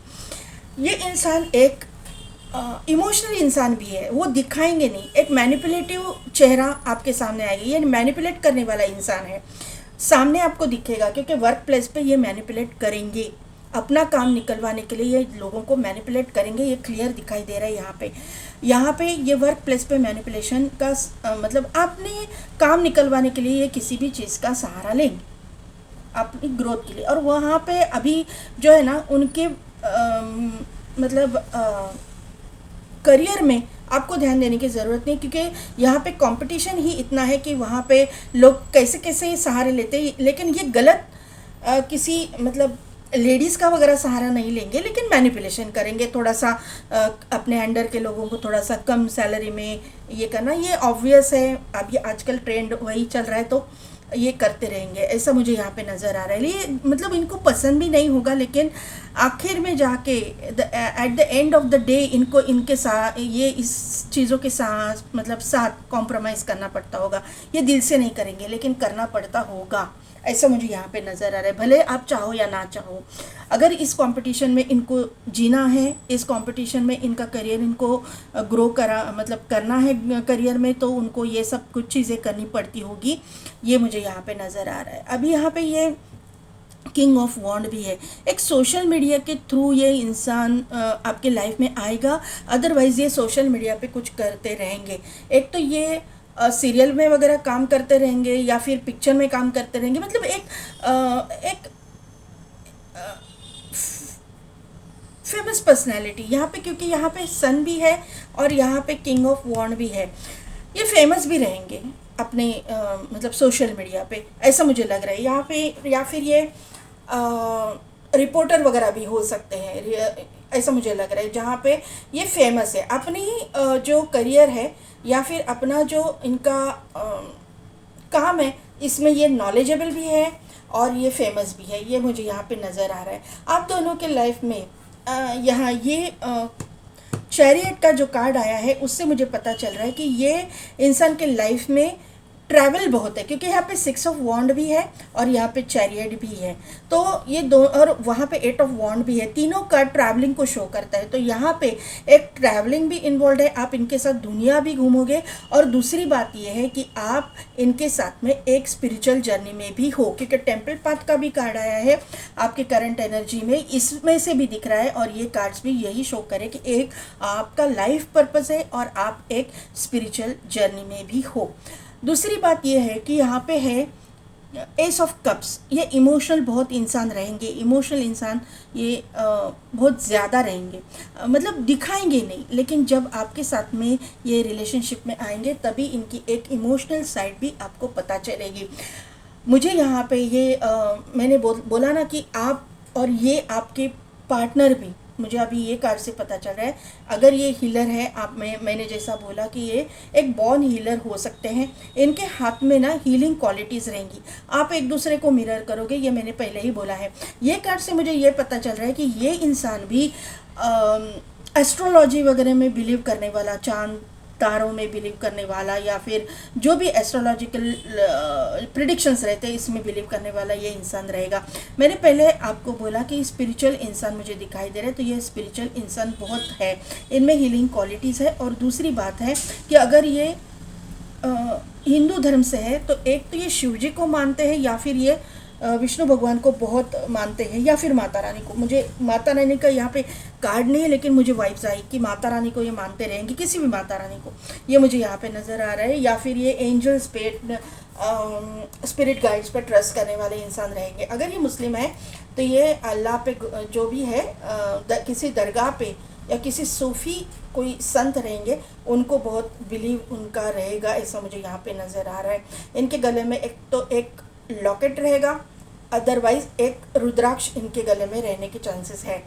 ये इंसान एक इमोशनल इंसान भी है, वो दिखाएंगे नहीं। एक मैनिपुलेटिव चेहरा आपके सामने आएगा, ये मैनिपुलेट करने वाला इंसान है, सामने आपको दिखेगा, क्योंकि वर्क प्लेस पे ये मैनिपुलेट करेंगे। अपना काम निकलवाने के लिए ये लोगों को मैनिपुलेट करेंगे, ये क्लियर दिखाई दे रहा है यहाँ पे ये वर्क प्लेस पे मैनिपुलेशन का मतलब अपने काम निकलवाने के लिए ये किसी भी चीज़ का सहारा लेंगे अपनी ग्रोथ के लिए। और वहाँ पे अभी जो है ना उनके मतलब करियर में आपको ध्यान देने की ज़रूरत नहीं, क्योंकि यहाँ पे कंपटीशन ही इतना है कि वहाँ पे लोग कैसे कैसे सहारे लेते हैं। लेकिन ये गलत किसी मतलब लेडीज़ का वगैरह सहारा नहीं लेंगे, लेकिन मैनिपुलेशन करेंगे थोड़ा सा, अपने अंडर के लोगों को थोड़ा सा कम सैलरी में ये करना, ये ऑब्वियस है। अब ये आजकल ट्रेंड वही चल रहा है, तो ये करते रहेंगे, ऐसा मुझे यहाँ पे नज़र आ रहा है। ये मतलब इनको पसंद भी नहीं होगा, लेकिन आखिर में जाके at the end of the day इनको इनके साथ ये इस चीज़ों के साथ मतलब साथ कॉम्प्रोमाइज़ करना पड़ता होगा। ये दिल से नहीं करेंगे, लेकिन करना पड़ता होगा, ऐसा मुझे यहाँ पे नज़र आ रहा है, भले आप चाहो या ना चाहो। अगर इस कंपटीशन में इनको जीना है, इस कंपटीशन में इनका करियर इनको ग्रो करा मतलब करना है करियर में, तो उनको ये सब कुछ चीज़ें करनी पड़ती होगी, ये मुझे यहाँ पे नज़र आ रहा है। अभी यहाँ पे ये किंग ऑफ वॉन्ड भी है, एक सोशल मीडिया के थ्रू ये इंसान आपके लाइफ में आएगा, अदरवाइज़ ये सोशल मीडिया पे कुछ करते रहेंगे। एक तो ये सीरियल में वगैरह काम करते रहेंगे या फिर पिक्चर में काम करते रहेंगे, मतलब एक फेमस पर्सनैलिटी यहाँ पे, क्योंकि यहाँ पे सन भी है और यहाँ पे किंग ऑफ वॉन्ड भी है, ये फेमस भी रहेंगे अपने मतलब सोशल मीडिया पे, ऐसा मुझे लग रहा है यहाँ पे। या फिर ये रिपोर्टर वगैरह भी हो सकते हैं, ऐसा मुझे लग रहा है, जहाँ पे ये फेमस है अपनी जो करियर है या फिर अपना जो इनका काम है, इसमें ये नॉलेजेबल भी है और ये फेमस भी है, ये मुझे यहाँ पे नज़र आ रहा है। आप दोनों के लाइफ में यहाँ ये चैरियट का जो कार्ड आया है, उससे मुझे पता चल रहा है कि ये इंसान के लाइफ में ट्रैवल बहुत है, क्योंकि यहाँ पे 6 ऑफ वॉन्ड भी है और यहाँ पे चैरियट भी है, तो ये दो, और वहाँ पे 8 ऑफ वॉन्ड भी है, तीनों का ट्रैवलिंग को शो करता है। तो यहाँ पे एक ट्रैवलिंग भी इन्वॉल्व है, आप इनके साथ दुनिया भी घूमोगे, और दूसरी बात ये है कि आप इनके साथ में एक स्पिरिचुअल जर्नी में भी हो, क्योंकि टेम्पल पाथ का भी कार्ड आया है आपके करंट एनर्जी में, इसमें से भी दिख रहा है, और ये कार्ड्स भी यही शो करे कि एक आपका लाइफ पर्पस है और आप एक स्पिरिचुअल जर्नी में भी हो। दूसरी बात यह है कि यहाँ पे है एस ऑफ कप्स, ये इमोशनल बहुत इंसान रहेंगे, इमोशनल इंसान ये बहुत ज़्यादा रहेंगे, मतलब दिखाएंगे नहीं, लेकिन जब आपके साथ में ये रिलेशनशिप में आएंगे तभी इनकी एक इमोशनल साइड भी आपको पता चलेगी। मुझे यहाँ पे ये मैंने बोला ना कि आप और ये आपके पार्टनर भी, मुझे अभी ये कार्ड से पता चल रहा है, अगर ये हीलर है, आप मैंने जैसा बोला कि ये एक बॉर्न हीलर हो सकते हैं, इनके हाथ में ना हीलिंग क्वालिटीज़ रहेंगी, आप एक दूसरे को मिरर करोगे, ये मैंने पहले ही बोला है। ये कार्ड से मुझे ये पता चल रहा है कि ये इंसान भी एस्ट्रोलॉजी वगैरह में बिलीव करने वाला, चांद तारों में बिलीव करने वाला, या फिर जो भी एस्ट्रोलॉजिकल प्रिडिक्शंस रहते हैं इसमें बिलीव करने वाला ये इंसान रहेगा। मैंने पहले आपको बोला कि स्पिरिचुअल इंसान मुझे दिखाई दे रहा है, तो ये स्पिरिचुअल इंसान बहुत है, इनमें हीलिंग क्वालिटीज़ है। और दूसरी बात है कि अगर ये हिंदू धर्म से है, तो एक तो ये शिव जी को मानते हैं, या फिर ये विष्णु भगवान को बहुत मानते हैं, या फिर माता रानी को। मुझे माता रानी का यहाँ पे कार्ड नहीं है, लेकिन मुझे वाइब्स आई कि माता रानी को ये मानते रहेंगे, किसी भी माता रानी को, ये मुझे यहाँ पे नज़र आ रहा है। या फिर ये एंजल स्पिरिट गाइड्स पर ट्रस्ट करने वाले इंसान रहेंगे। अगर ये मुस्लिम है तो ये अल्लाह पे जो भी है किसी दरगाह पे या किसी सूफ़ी कोई संत रहेंगे, उनको बहुत बिलीव उनका रहेगा, ऐसा मुझे यहाँ पे नज़र आ रहा है। इनके गले में एक लॉकेट रहेगा, अदरवाइज एक रुद्राक्ष इनके गले में रहने के चांसेस है।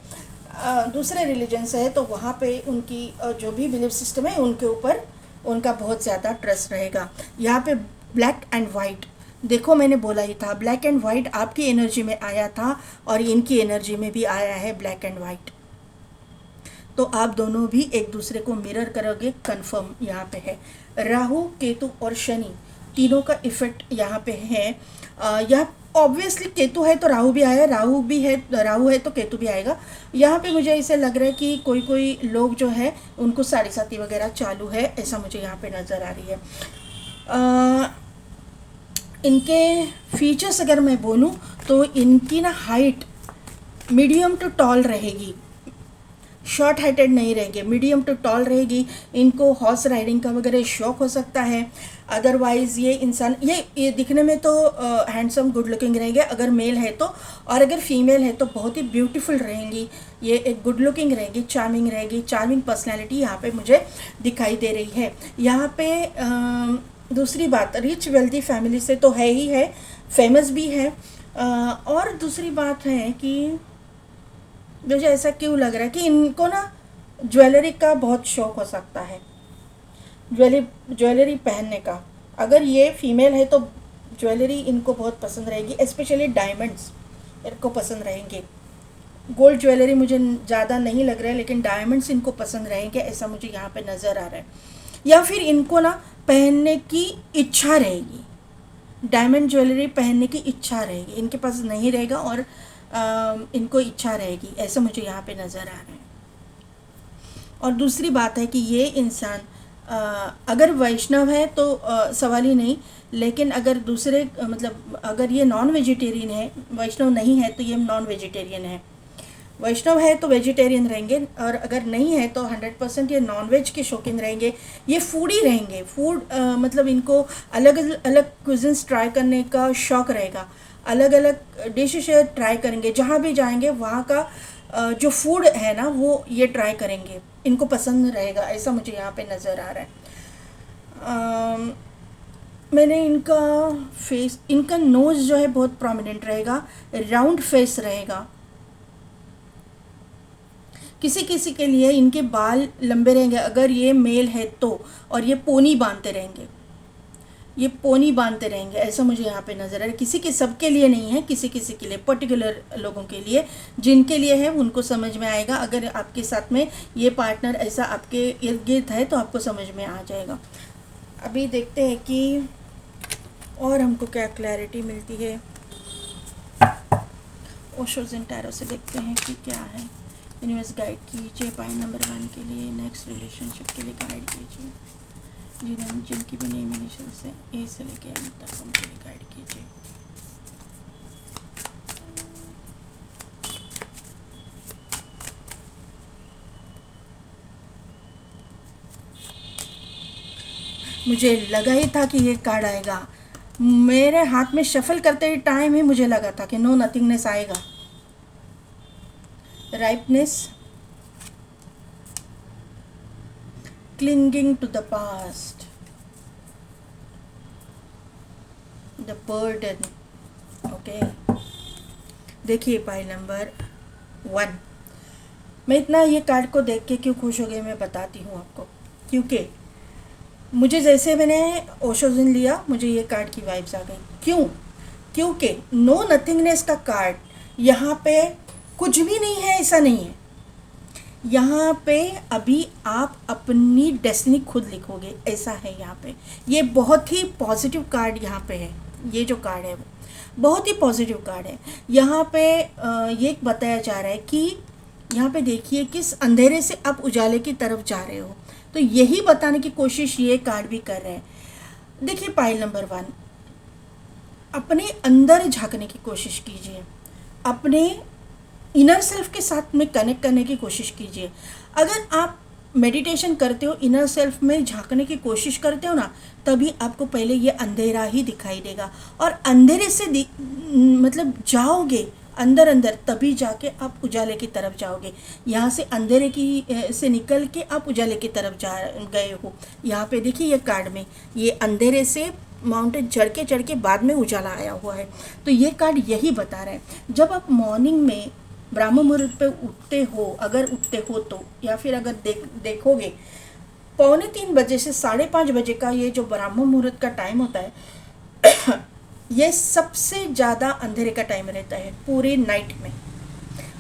दूसरे रिलीजन से है तो वहाँ पे उनकी जो भी बिलीफ सिस्टम है उनके ऊपर उनका बहुत ज़्यादा ट्रस्ट रहेगा। यहाँ पे ब्लैक एंड वाइट, देखो मैंने बोला ही था, ब्लैक एंड वाइट आपकी एनर्जी में आया था और इनकी एनर्जी में भी आया है ब्लैक एंड वाइट, तो आप दोनों भी एक दूसरे को मिरर करोगे, कंफर्म यहाँ पे है। राहु, केतु और शनि तीनों का इफेक्ट यहाँ पे है। यह ऑब्वियसली केतु है तो राहु भी आया, राहु है तो केतु भी आएगा। यहाँ पे मुझे ऐसे लग रहा है कि कोई लोग जो है उनको साढ़े साथी वगैरह चालू है, ऐसा मुझे यहाँ पे नज़र आ रही है। इनके फीचर्स अगर मैं बोलूँ तो इनकी ना हाइट मीडियम टू टॉल रहेगी, शॉर्ट हाइटेड नहीं रहेंगे, मीडियम टू टॉल रहेगी। इनको हॉर्स राइडिंग का वगैरह शौक हो सकता है। अदरवाइज़ ये इंसान ये दिखने में तो हैंडसम गुड लुकिंग रहेंगे अगर मेल है तो, और अगर फीमेल है तो बहुत ही ब्यूटीफुल रहेंगी। ये एक गुड लुकिंग रहेगी, चार्मिंग रहेगी, चार्मिंग पर्सनैलिटी यहाँ पे मुझे दिखाई दे रही है। यहाँ पे दूसरी बात, रिच वेल्दी फैमिली से तो है ही है, फेमस भी है। और दूसरी बात है कि मुझे ऐसा क्यों लग रहा है कि इनको ना ज्वेलरी का बहुत शौक हो सकता है, ज्वेलरी पहनने का। अगर ये फीमेल है तो ज्वेलरी इनको बहुत पसंद रहेगी, स्पेशली डायमंड्स इनको पसंद रहेंगे। गोल्ड ज्वेलरी मुझे ज़्यादा नहीं लग रहा है, लेकिन डायमंड्स इनको पसंद रहेंगे, ऐसा मुझे यहाँ पे नज़र आ रहा है। या फिर इनको ना पहनने की इच्छा रहेगी, डायमंड ज्वेलरी पहनने की इच्छा रहेगी, इनके पास नहीं रहेगा और इनको इच्छा रहेगी, ऐसा मुझे यहाँ पे नज़र आ रहा है। और दूसरी बात है कि ये इंसान अगर वैष्णव है तो सवाल ही नहीं, लेकिन अगर दूसरे मतलब अगर ये नॉन वेजिटेरियन है, वैष्णव नहीं है तो ये नॉन वेजिटेरियन है, वैष्णव है तो वेजिटेरियन रहेंगे, और अगर नहीं है तो 100% ये नॉनवेज के शौकीन रहेंगे। ये फूडी रहेंगे, फूड मतलब इनको अलग अलग क्विज़न्स ट्राई करने का शौक़ रहेगा, अलग अलग डिशेस ट्राई करेंगे, जहाँ भी जाएंगे वहाँ का जो फूड है ना वो ये ट्राई करेंगे, इनको पसंद रहेगा, ऐसा मुझे यहाँ पे नज़र आ रहा है। मैंने इनका फेस, इनका नोज़ जो है बहुत प्रोमिनेंट रहेगा, राउंड फेस रहेगा। किसी किसी के लिए इनके बाल लंबे रहेंगे अगर ये मेल है तो, और ये पोनी बांधते रहेंगे, ये पोनी बांधते रहेंगे, ऐसा मुझे यहाँ पे नज़र आ रहा है। किसी के सबके लिए नहीं है, किसी किसी के लिए, पर्टिकुलर लोगों के लिए, जिनके लिए है उनको समझ में आएगा। अगर आपके साथ में ये पार्टनर ऐसा आपके इर्द गिर्द है तो आपको समझ में आ जाएगा। अभी देखते हैं कि और हमको क्या क्लैरिटी मिलती है। ओशो ज़ेन टैरो से देखते हैं कि क्या है। यूनिवर्स गाइड कीजिए पाई नंबर 1 के लिए, नेक्स्ट रिलेशनशिप के लिए गाइड कीजिए, जिनकी भी नेम इनिशियल से ए से लेके एम तक उनके लिए गाइड कीजिए। मुझे लगा ही था कि ये कार्ड आएगा, मेरे हाथ में शफल करते ही टाइम ही मुझे लगा था कि नो नथिंगनेस आएगा। ripeness, clinging to the past, the burden। Okay, देखिए पाइल नंबर 1, मैं इतना ये कार्ड को देख के क्यों खुश हो गई मैं बताती हूँ आपको। क्योंकि मुझे जैसे मैंने ओशो ज़ेन लिया मुझे ये कार्ड की वाइब्स आ गई। क्यों? क्योंकि नो नथिंगनेस का कार्ड यहाँ पे कुछ भी नहीं है, ऐसा नहीं है। यहाँ पे अभी आप अपनी डेस्टिनी खुद लिखोगे, ऐसा है यहाँ पे। ये बहुत ही पॉजिटिव कार्ड यहाँ पे है, ये जो कार्ड है वो बहुत ही पॉजिटिव कार्ड है। यहाँ पे ये बताया जा रहा है कि यहाँ पे देखिए किस अंधेरे से आप उजाले की तरफ जा रहे हो, तो यही बताने की कोशिश ये कार्ड भी कर रहे हैं। देखिए पाइल नंबर 1, अपने अंदर झांकने की कोशिश कीजिए, अपने इनर सेल्फ के साथ में कनेक्ट करने की कोशिश कीजिए। अगर आप मेडिटेशन करते हो, इनर सेल्फ में झांकने की कोशिश करते हो ना, तभी आपको पहले ये अंधेरा ही दिखाई देगा, और अंधेरे से मतलब जाओगे अंदर अंदर, तभी जाके आप उजाले की तरफ जाओगे। यहाँ से अंधेरे की से निकल के आप उजाले की तरफ जा गए हो। यहाँ पे देखिए ये कार्ड में ये अंधेरे से माउंटेन चढ़ के बाद में उजाला आया हुआ है। तो ये कार्ड यही बता रहा है, जब आप मॉर्निंग में ब्राह्म मुहूर्त पे उठते हो, अगर उठते हो तो, या फिर अगर देखोगे 2:45 बजे से 5:30 बजे का ये जो ब्राह्म मुहूर्त का टाइम होता है ये सबसे ज़्यादा अंधेरे का टाइम रहता है पूरे नाइट में।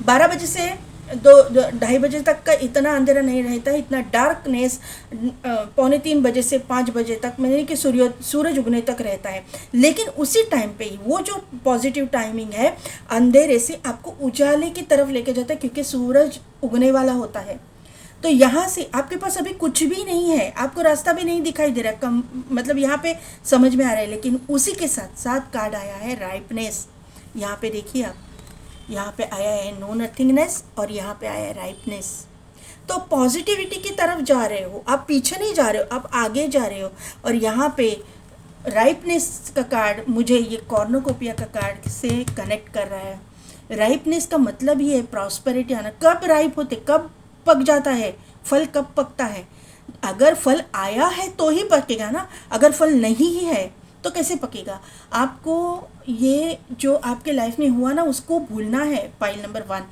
12 बजे से 2-2:30 बजे तक का इतना अंधेरा नहीं रहता है, इतना डार्कनेस 2:45 बजे से 5 बजे तक, मैंने कि सूरज उगने तक रहता है। लेकिन उसी टाइम पे ही वो जो पॉजिटिव टाइमिंग है, अंधेरे से आपको उजाले की तरफ लेके जाता है, क्योंकि सूरज उगने वाला होता है। तो यहाँ से आपके पास अभी कुछ भी नहीं है, आपको रास्ता भी नहीं दिखाई दे रहा, मतलब यहाँ पे समझ में आ रहा है। लेकिन उसी के साथ साथ कार्ड आया है राइपनेस। यहाँ पे देखिए आप, यहाँ पे आया है नो नथिंगनेस और यहाँ पे आया है राइपनेस। तो पॉजिटिविटी की तरफ जा रहे हो, आप पीछे नहीं जा रहे हो, आप आगे जा रहे हो। और यहाँ पे राइपनेस का कार्ड मुझे ये कॉर्नोकोपिया का कार्ड से कनेक्ट कर रहा है। राइपनेस का मतलब ही है प्रॉस्पेरिटी आना। कब राइप होते, कब पक जाता है फल, कब पकता है? अगर फल आया है तो ही पकेगा ना, अगर फल नहीं ही है तो कैसे पकेगा? आपको ये जो आपके लाइफ में हुआ ना उसको भूलना है, पाइल नंबर 1,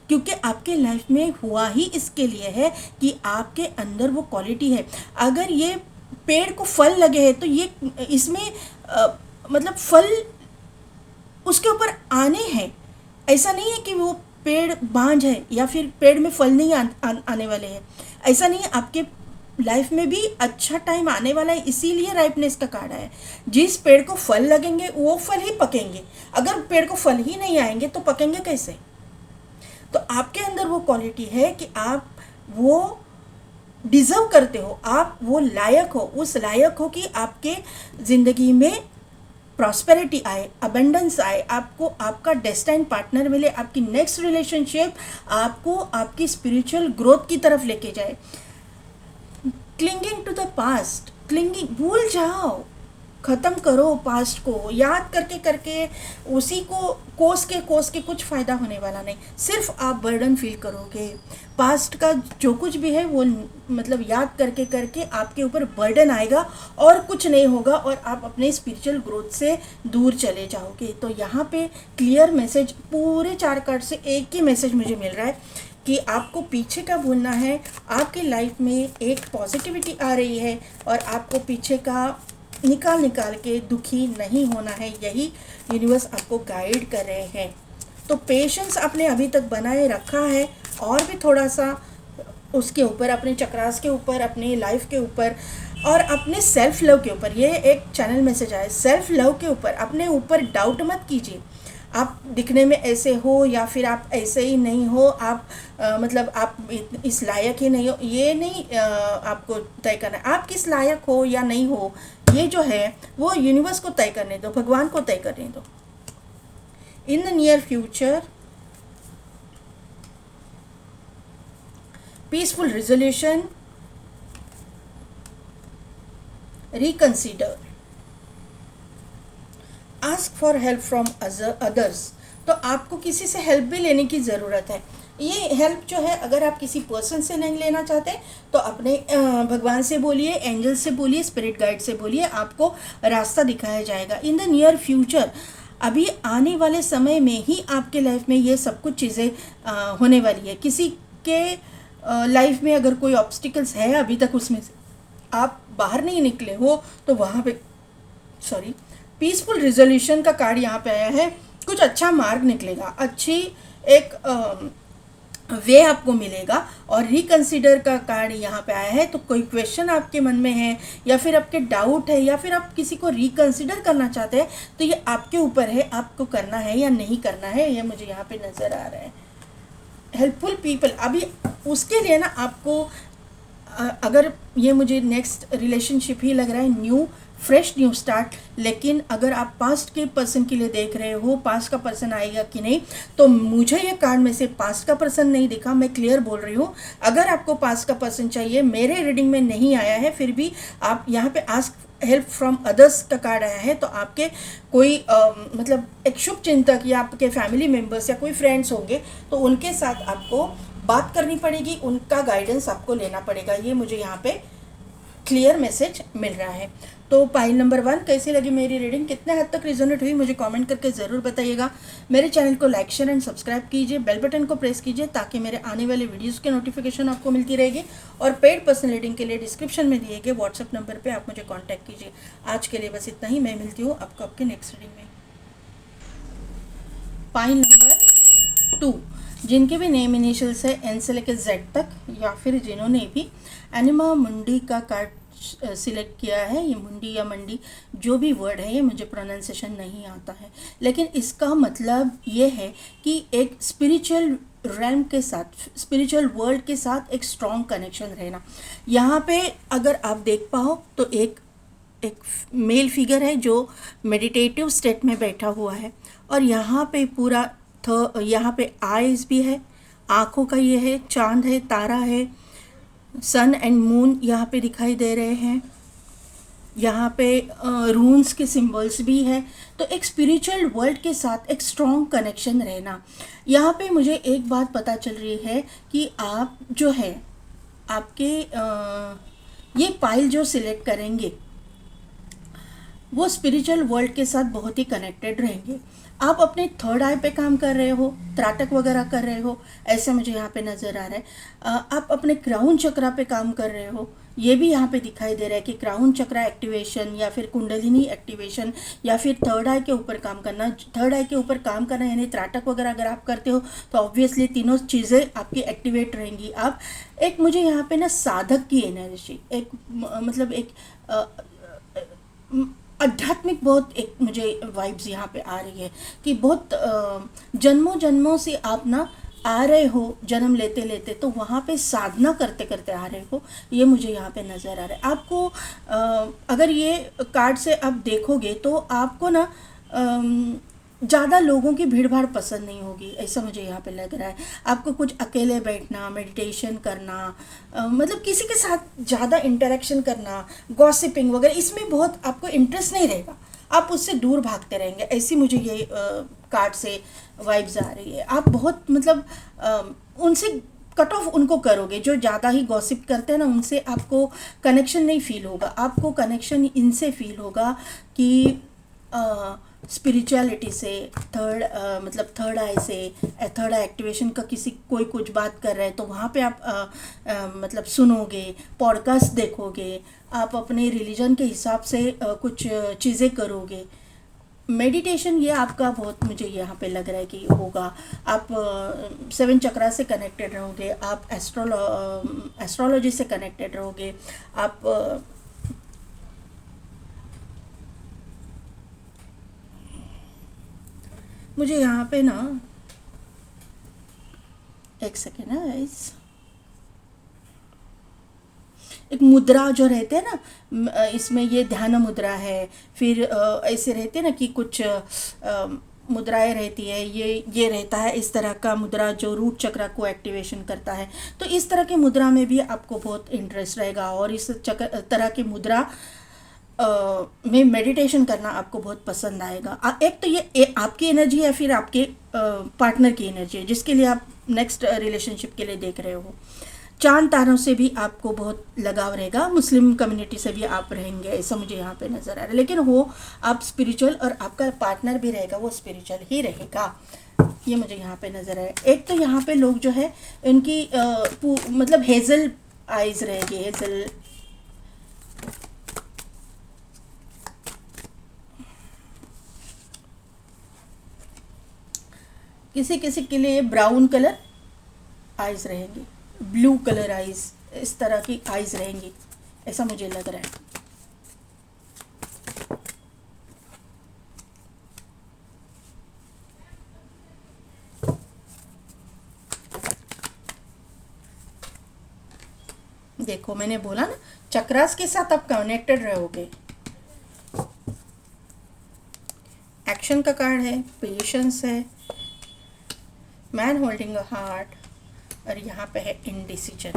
क्योंकि आपके लाइफ में हुआ ही इसके लिए है कि आपके अंदर वो क्वालिटी है। अगर ये पेड़ को फल लगे हैं तो ये इसमें मतलब फल उसके ऊपर आने हैं। ऐसा नहीं है कि वो पेड़ बांझ है या फिर पेड़ में फल नहीं आने वाले हैं। ऐसा नहीं है, आपके लाइफ में भी अच्छा टाइम आने वाला है, इसीलिए राइपनेस का कार्ड है। जिस पेड़ को फल लगेंगे वो फल ही पकेंगे। अगर पेड़ को फल ही नहीं आएंगे तो पकेंगे कैसे? तो आपके अंदर वो क्वालिटी है कि आप वो डिज़र्व करते हो, आप वो लायक हो, उस लायक हो कि आपके ज़िंदगी में प्रॉस्पेरिटी आए, अबेंडेंस आए, आपको आपका डेस्टाइन पार्टनर मिले, आपकी नेक्स्ट रिलेशनशिप आपको आपकी स्पिरिचुअल ग्रोथ की तरफ लेके जाए। Clinging to the past, clinging, भूल जाओ, ख़त्म करो पास्ट को। याद करके करके उसी को कोस के कुछ फ़ायदा होने वाला नहीं, सिर्फ आप बर्डन फील करोगे। पास्ट का जो कुछ भी है वो मतलब याद करके करके आपके ऊपर बर्डन आएगा और कुछ नहीं होगा, और आप अपने स्पिरिचुअल ग्रोथ से दूर चले जाओगे। तो यहाँ पे क्लियर मैसेज, पूरे 4 कार्ड से एक ही मैसेज मुझे मिल रहा है कि आपको पीछे का भूलना है। आपकी लाइफ में एक पॉजिटिविटी आ रही है और आपको पीछे का निकाल के दुखी नहीं होना है, यही यूनिवर्स आपको गाइड कर रहे हैं। तो पेशेंस आपने अभी तक बनाए रखा है, और भी थोड़ा सा उसके ऊपर, अपने चक्रास के ऊपर, अपनी लाइफ के ऊपर और अपने सेल्फ लव के ऊपर, ये एक चैनल मैसेज आया, सेल्फ लव के ऊपर अपने ऊपर डाउट मत कीजिए। आप दिखने में ऐसे हो या फिर आप ऐसे ही नहीं हो, आप मतलब आप इस लायक ही नहीं हो, ये नहीं आपको तय करना है। आप किस लायक हो या नहीं हो, ये जो है वो यूनिवर्स को तय करने दो, भगवान को तय करने दो। In the near future, peaceful resolution, reconsider, ask for help from others. तो आपको किसी से हेल्प भी लेने की ज़रूरत है। ये हेल्प जो है, अगर आप किसी पर्सन से नहीं लेना चाहते तो अपने भगवान से बोलिए, एंजल से बोलिए, स्पिरिट गाइड से बोलिए, आपको रास्ता दिखाया जाएगा। इन द नियर फ्यूचर, अभी आने वाले समय में ही आपके लाइफ में ये सब कुछ चीज़ें होने वाली है। किसी के लाइफ में अगर कोई ऑब्स्टिकल्स है अभी तक, उसमें से आप बाहर नहीं निकले हो, तो वहाँ पे पीसफुल रिजोल्यूशन का कार्ड यहाँ पे आया है। कुछ अच्छा मार्ग निकलेगा, अच्छी एक वे आपको मिलेगा। और रिकंसिडर का कार्ड यहाँ पे आया है, तो कोई क्वेश्चन आपके मन में है या फिर आपके डाउट है या फिर आप किसी को रिकंसिडर करना चाहते हैं, तो ये आपके ऊपर है, आपको करना है या नहीं करना है, ये मुझे यहाँ पे नज़र आ रहा है। हेल्पफुल पीपल, अभी उसके लिए ना आपको अगर ये मुझे नेक्स्ट रिलेशनशिप ही लग रहा है, न्यू फ्रेश न्यू स्टार्ट। लेकिन अगर आप पास्ट के पर्सन के लिए देख रहे हो, पास्ट का पर्सन आएगा कि नहीं, तो मुझे ये कार्ड में से पास्ट का पर्सन नहीं दिखा। मैं क्लियर बोल रही हूँ, अगर आपको पास्ट का पर्सन चाहिए, मेरे रीडिंग में नहीं आया है, फिर भी आप यहाँ पे आस्क हेल्प फ्रॉम अदर्स का कार्ड आया है, तो आपके कोई मतलब एक शुभ चिंतक या आपके फैमिली मेम्बर्स या कोई फ्रेंड्स होंगे, तो उनके साथ आपको बात करनी पड़ेगी, उनका गाइडेंस आपको लेना पड़ेगा। ये मुझे यहाँ पे क्लियर मैसेज मिल रहा है। तो पाइल नंबर 1, कैसी लगी मेरी रीडिंग, कितने हद तक रिजोनेट हुई, मुझे कमेंट करके ज़रूर बताइएगा। मेरे चैनल को लाइक, शेयर एंड सब्सक्राइब कीजिए, बेल बटन को प्रेस कीजिए ताकि मेरे आने वाले वीडियोस के नोटिफिकेशन आपको मिलती रहेगी। और पेड पर्सनल रीडिंग के लिए डिस्क्रिप्शन में दिए गए व्हाट्सएप नंबर पर आप मुझे कॉन्टैक्ट कीजिए। आज के लिए बस इतना ही, मैं मिलती हूँ आपको आपके नेक्स्ट रीडिंग में। पाइल नंबर 2, जिनके भी नेम इनिशियल्स है एन से लेकर जेड तक, या फिर जिन्होंने भी एनिमा मुंडी का कार्ड सिलेक्ट किया है, ये मुंडी या मंडी जो भी वर्ड है, ये मुझे प्रोनाउंसिएशन नहीं आता है, लेकिन इसका मतलब ये है कि एक स्पिरिचुअल रैम के साथ, स्पिरिचुअल वर्ल्ड के साथ एक स्ट्रॉन्ग कनेक्शन रहना। यहाँ पे अगर आप देख पाओ तो एक मेल फिगर है जो मेडिटेटिव स्टेट में बैठा हुआ है, और यहाँ पे पूरा यहाँ पे आईज भी है, आँखों का ये है, चांद है, तारा है, सन एंड मून यहाँ पे दिखाई दे रहे हैं, यहाँ पे रून्स के सिंबल्स भी है। तो एक स्पिरिचुअल वर्ल्ड के साथ एक स्ट्रॉन्ग कनेक्शन रहना। यहाँ पे मुझे एक बात पता चल रही है कि आप जो है आपके ये पाइल जो सिलेक्ट करेंगे, वो स्पिरिचुअल वर्ल्ड के साथ बहुत ही कनेक्टेड रहेंगे। आप अपने थर्ड आई पे काम कर रहे हो, त्राटक वगैरह कर रहे हो, ऐसे मुझे यहाँ पे नज़र आ रहा है। आप अपने क्राउन चक्रा पे काम कर रहे हो, ये भी यहाँ पे दिखाई दे रहा है कि क्राउन चक्रा एक्टिवेशन या फिर कुंडलिनी एक्टिवेशन या फिर थर्ड आई के ऊपर काम करना। थर्ड आई के ऊपर काम करना यानी त्राटक वगैरह अगर आप करते हो तो ऑब्वियसली तीनों चीज़ें आपकी एक्टिवेट रहेंगी। आप एक मुझे यहाँ पे ना साधक की एनर्जी, एक मतलब एक आध्यात्मिक बहुत एक मुझे वाइब्स यहाँ पे आ रही है कि बहुत जन्मों जन्मों से आप ना आ रहे हो, जन्म लेते लेते तो वहाँ पे साधना करते करते आ रहे हो, ये मुझे यहाँ पे नज़र आ रहा है। आपको अगर ये कार्ड से आप देखोगे तो आपको ना ज़्यादा लोगों की भीड़ भाड़ पसंद नहीं होगी, ऐसा मुझे यहाँ पे लग रहा है। आपको कुछ अकेले बैठना, मेडिटेशन करना, मतलब किसी के साथ ज़्यादा इंटरेक्शन करना, गॉसिपिंग वगैरह, इसमें बहुत आपको इंटरेस्ट नहीं रहेगा, आप उससे दूर भागते रहेंगे, ऐसी मुझे ये कार्ड से वाइब्स आ रही है। आप बहुत मतलब उनसे कट ऑफ उनको करोगे, जो ज़्यादा ही गॉसिप करते हैं ना, उनसे आपको कनेक्शन नहीं फील होगा। आपको कनेक्शन इनसे फील होगा कि स्पिरिचुअलिटी से, मतलब थर्ड आई से, थर्ड आई एक्टिवेशन का किसी कोई कुछ बात कर रहे हैं तो वहाँ पे आप मतलब सुनोगे, पॉडकास्ट देखोगे, आप अपने रिलीजन के हिसाब से कुछ चीज़ें करोगे। मेडिटेशन ये आपका बहुत मुझे यहाँ पे लग रहा है कि होगा। आप 7 चक्रा से कनेक्टेड रहोगे, आप एस्ट्रोलॉजी से कनेक्टेड रहोगे, आप मुझे यहाँ पे ना एक सेकेंड है गाइस, एक मुद्रा जो रहते हैं ना, इसमें ये ध्यान मुद्रा है, फिर ऐसे रहते हैं ना कि कुछ मुद्राएं रहती है, ये रहता है इस तरह का मुद्रा जो रूट चक्र को एक्टिवेशन करता है। तो इस तरह की मुद्रा में भी आपको बहुत इंटरेस्ट रहेगा और इस तरह की मुद्रा में मेडिटेशन करना आपको बहुत पसंद आएगा। एक तो ये आपकी एनर्जी है, फिर आपके पार्टनर की एनर्जी है जिसके लिए आप नेक्स्ट रिलेशनशिप के लिए देख रहे हो। चांद तारों से भी आपको बहुत लगाव रहेगा, मुस्लिम कम्युनिटी से भी आप रहेंगे, ऐसा मुझे यहाँ पे नज़र आ रहा है। लेकिन वो आप स्पिरिचुअल, और आपका पार्टनर भी रहेगा वो स्पिरिचुअल ही रहेगा, ये मुझे यहाँ पे नज़र आ रहा है। एक तो यहाँ पे लोग जो है इनकी मतलब हेज़ल आइज़ रहेगी, हेज़ल, किसी किसी के लिए ब्राउन कलर आइज़ रहेंगी, ब्लू कलर आइज़, इस तरह की आइज़ रहेंगी, ऐसा मुझे लग रहा है। देखो मैंने बोला ना, चक्रास के साथ आप कनेक्टेड रहोगे। एक्शन का कार्ड है, पेशेंस है, मैन होल्डिंग अ हार्ट, और यहाँ पे है indecision.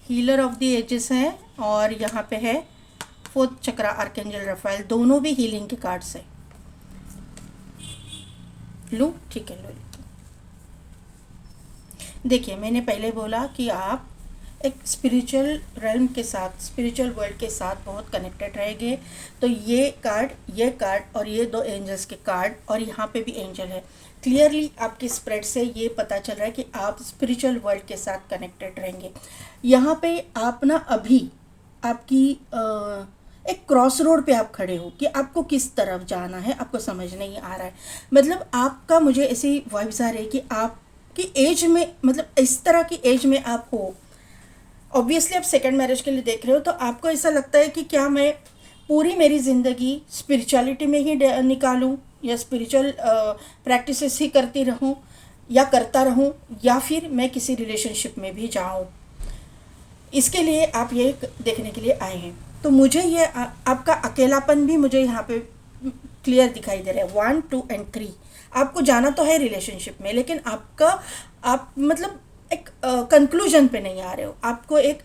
Healer of the ages है, और यहाँ पे है 4th चक्रा आर्कएंजल रफाइल, दोनों भी हीलिंग के कार्ड्स है। लूँ, ठीक है, लो। देखिए मैंने पहले बोला कि आप एक स्पिरिचुअल रेल्म के साथ, स्पिरिचुअल वर्ल्ड के साथ बहुत कनेक्टेड रहेंगे। तो ये कार्ड और ये 2 एंजल्स के कार्ड, और यहाँ पे भी एंजल है, क्लियरली आपकी स्प्रेड से ये पता चल रहा है कि आप स्पिरिचुअल वर्ल्ड के साथ कनेक्टेड रहेंगे। यहाँ पे आप ना अभी आपकी एक क्रॉस रोड पे आप खड़े हो कि आपको किस तरफ जाना है, आपको समझ नहीं आ रहा है। मतलब आपका मुझे ऐसी वाइब्स आ रही है कि आपकी एज में, मतलब इस तरह की एज में आप हो, ऑब्वियसली आप सेकंड मैरिज के लिए देख रहे हो, तो आपको ऐसा लगता है कि क्या मैं पूरी मेरी ज़िंदगी स्पिरिचुअलिटी में ही निकालूं, या स्पिरिचुअल प्रैक्टिसेस ही करती रहूं, या करता रहूं, या फिर मैं किसी रिलेशनशिप में भी जाऊं। इसके लिए आप ये देखने के लिए आए हैं। तो मुझे ये आपका अकेलापन भी मुझे यहाँ पे क्लियर दिखाई दे रहा है। 1, 2 एंड 3 आपको जाना तो है रिलेशनशिप में, लेकिन आप मतलब एक कंक्लूजन पे नहीं आ रहे हो, आपको एक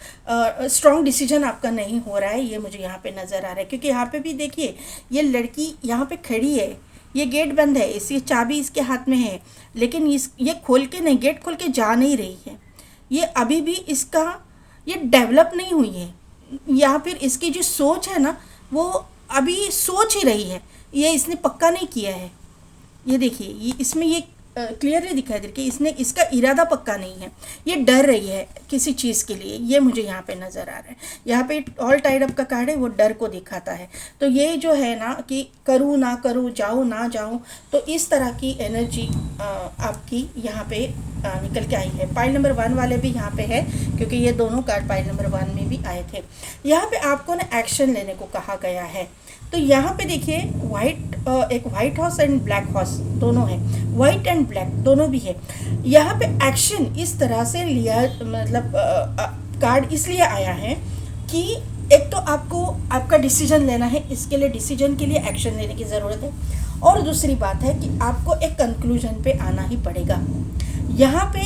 स्ट्रॉन्ग डिसीजन आपका नहीं हो रहा है, ये मुझे यहाँ पे नज़र आ रहा है। क्योंकि यहाँ पे भी देखिए, ये लड़की यहाँ पे खड़ी है, ये गेट बंद है, इसी चाबी इसके हाथ में है, लेकिन ये खोल के नहीं, गेट खोल के जा नहीं रही है। ये अभी भी इसका ये डेवलप नहीं हुई है, या फिर इसकी जो सोच है ना वो अभी सोच ही रही है, ये इसने पक्का नहीं किया है। ये देखिए, ये इसमें ये क्लियरली दिखाई दे रही है कि इसने इसका इरादा पक्का नहीं है, ये डर रही है किसी चीज़ के लिए, ये मुझे यहाँ पे नज़र आ रहा है। यहाँ पे ऑल टाइड अप का कार्ड है, वो डर को दिखाता है। तो ये जो है ना कि करूँ ना करूँ, जाऊँ ना जाऊँ, तो इस तरह की एनर्जी आपकी यहाँ पे निकल के आई है। पाइल नंबर 1 वाले भी यहाँ पे है, क्योंकि ये दोनों कार्ड पाइल नंबर 1 में भी आए थे। यहाँ पे आपको ना एक्शन लेने को कहा गया है। तो यहाँ पे देखिए एक white horse and black horse दोनों है, वाइट एंड ब्लैक दोनों भी है। यहाँ पे एक्शन इस तरह से लिया, मतलब कार्ड इसलिए आया है कि एक तो आपको आपका डिसीजन लेना है, इसके लिए डिसीजन के लिए एक्शन लेने की ज़रूरत है, और दूसरी बात है कि आपको एक कंक्लूजन पे आना ही पड़ेगा। यहाँ पे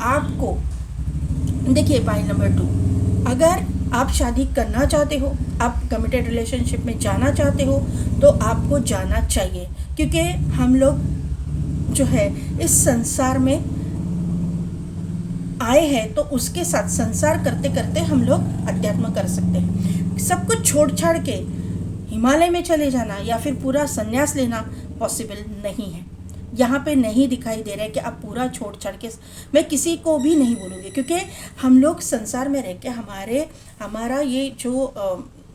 आपको देखिए पाइल नंबर 2, अगर आप शादी करना चाहते हो, आप कमिटेड रिलेशनशिप में जाना चाहते हो, तो आपको जाना चाहिए, क्योंकि हम लोग जो है इस संसार में आए हैं, तो उसके साथ संसार करते करते हम लोग अध्यात्म कर सकते हैं। सब कुछ छोड़ छाड़ के हिमालय में चले जाना या फिर पूरा संन्यास लेना पॉसिबल नहीं है। यहाँ पे नहीं दिखाई दे रहा है कि आप पूरा छोड़ छाड़ के, मैं किसी को भी नहीं बोलूँगी, क्योंकि हम लोग संसार में रह के हमारा ये जो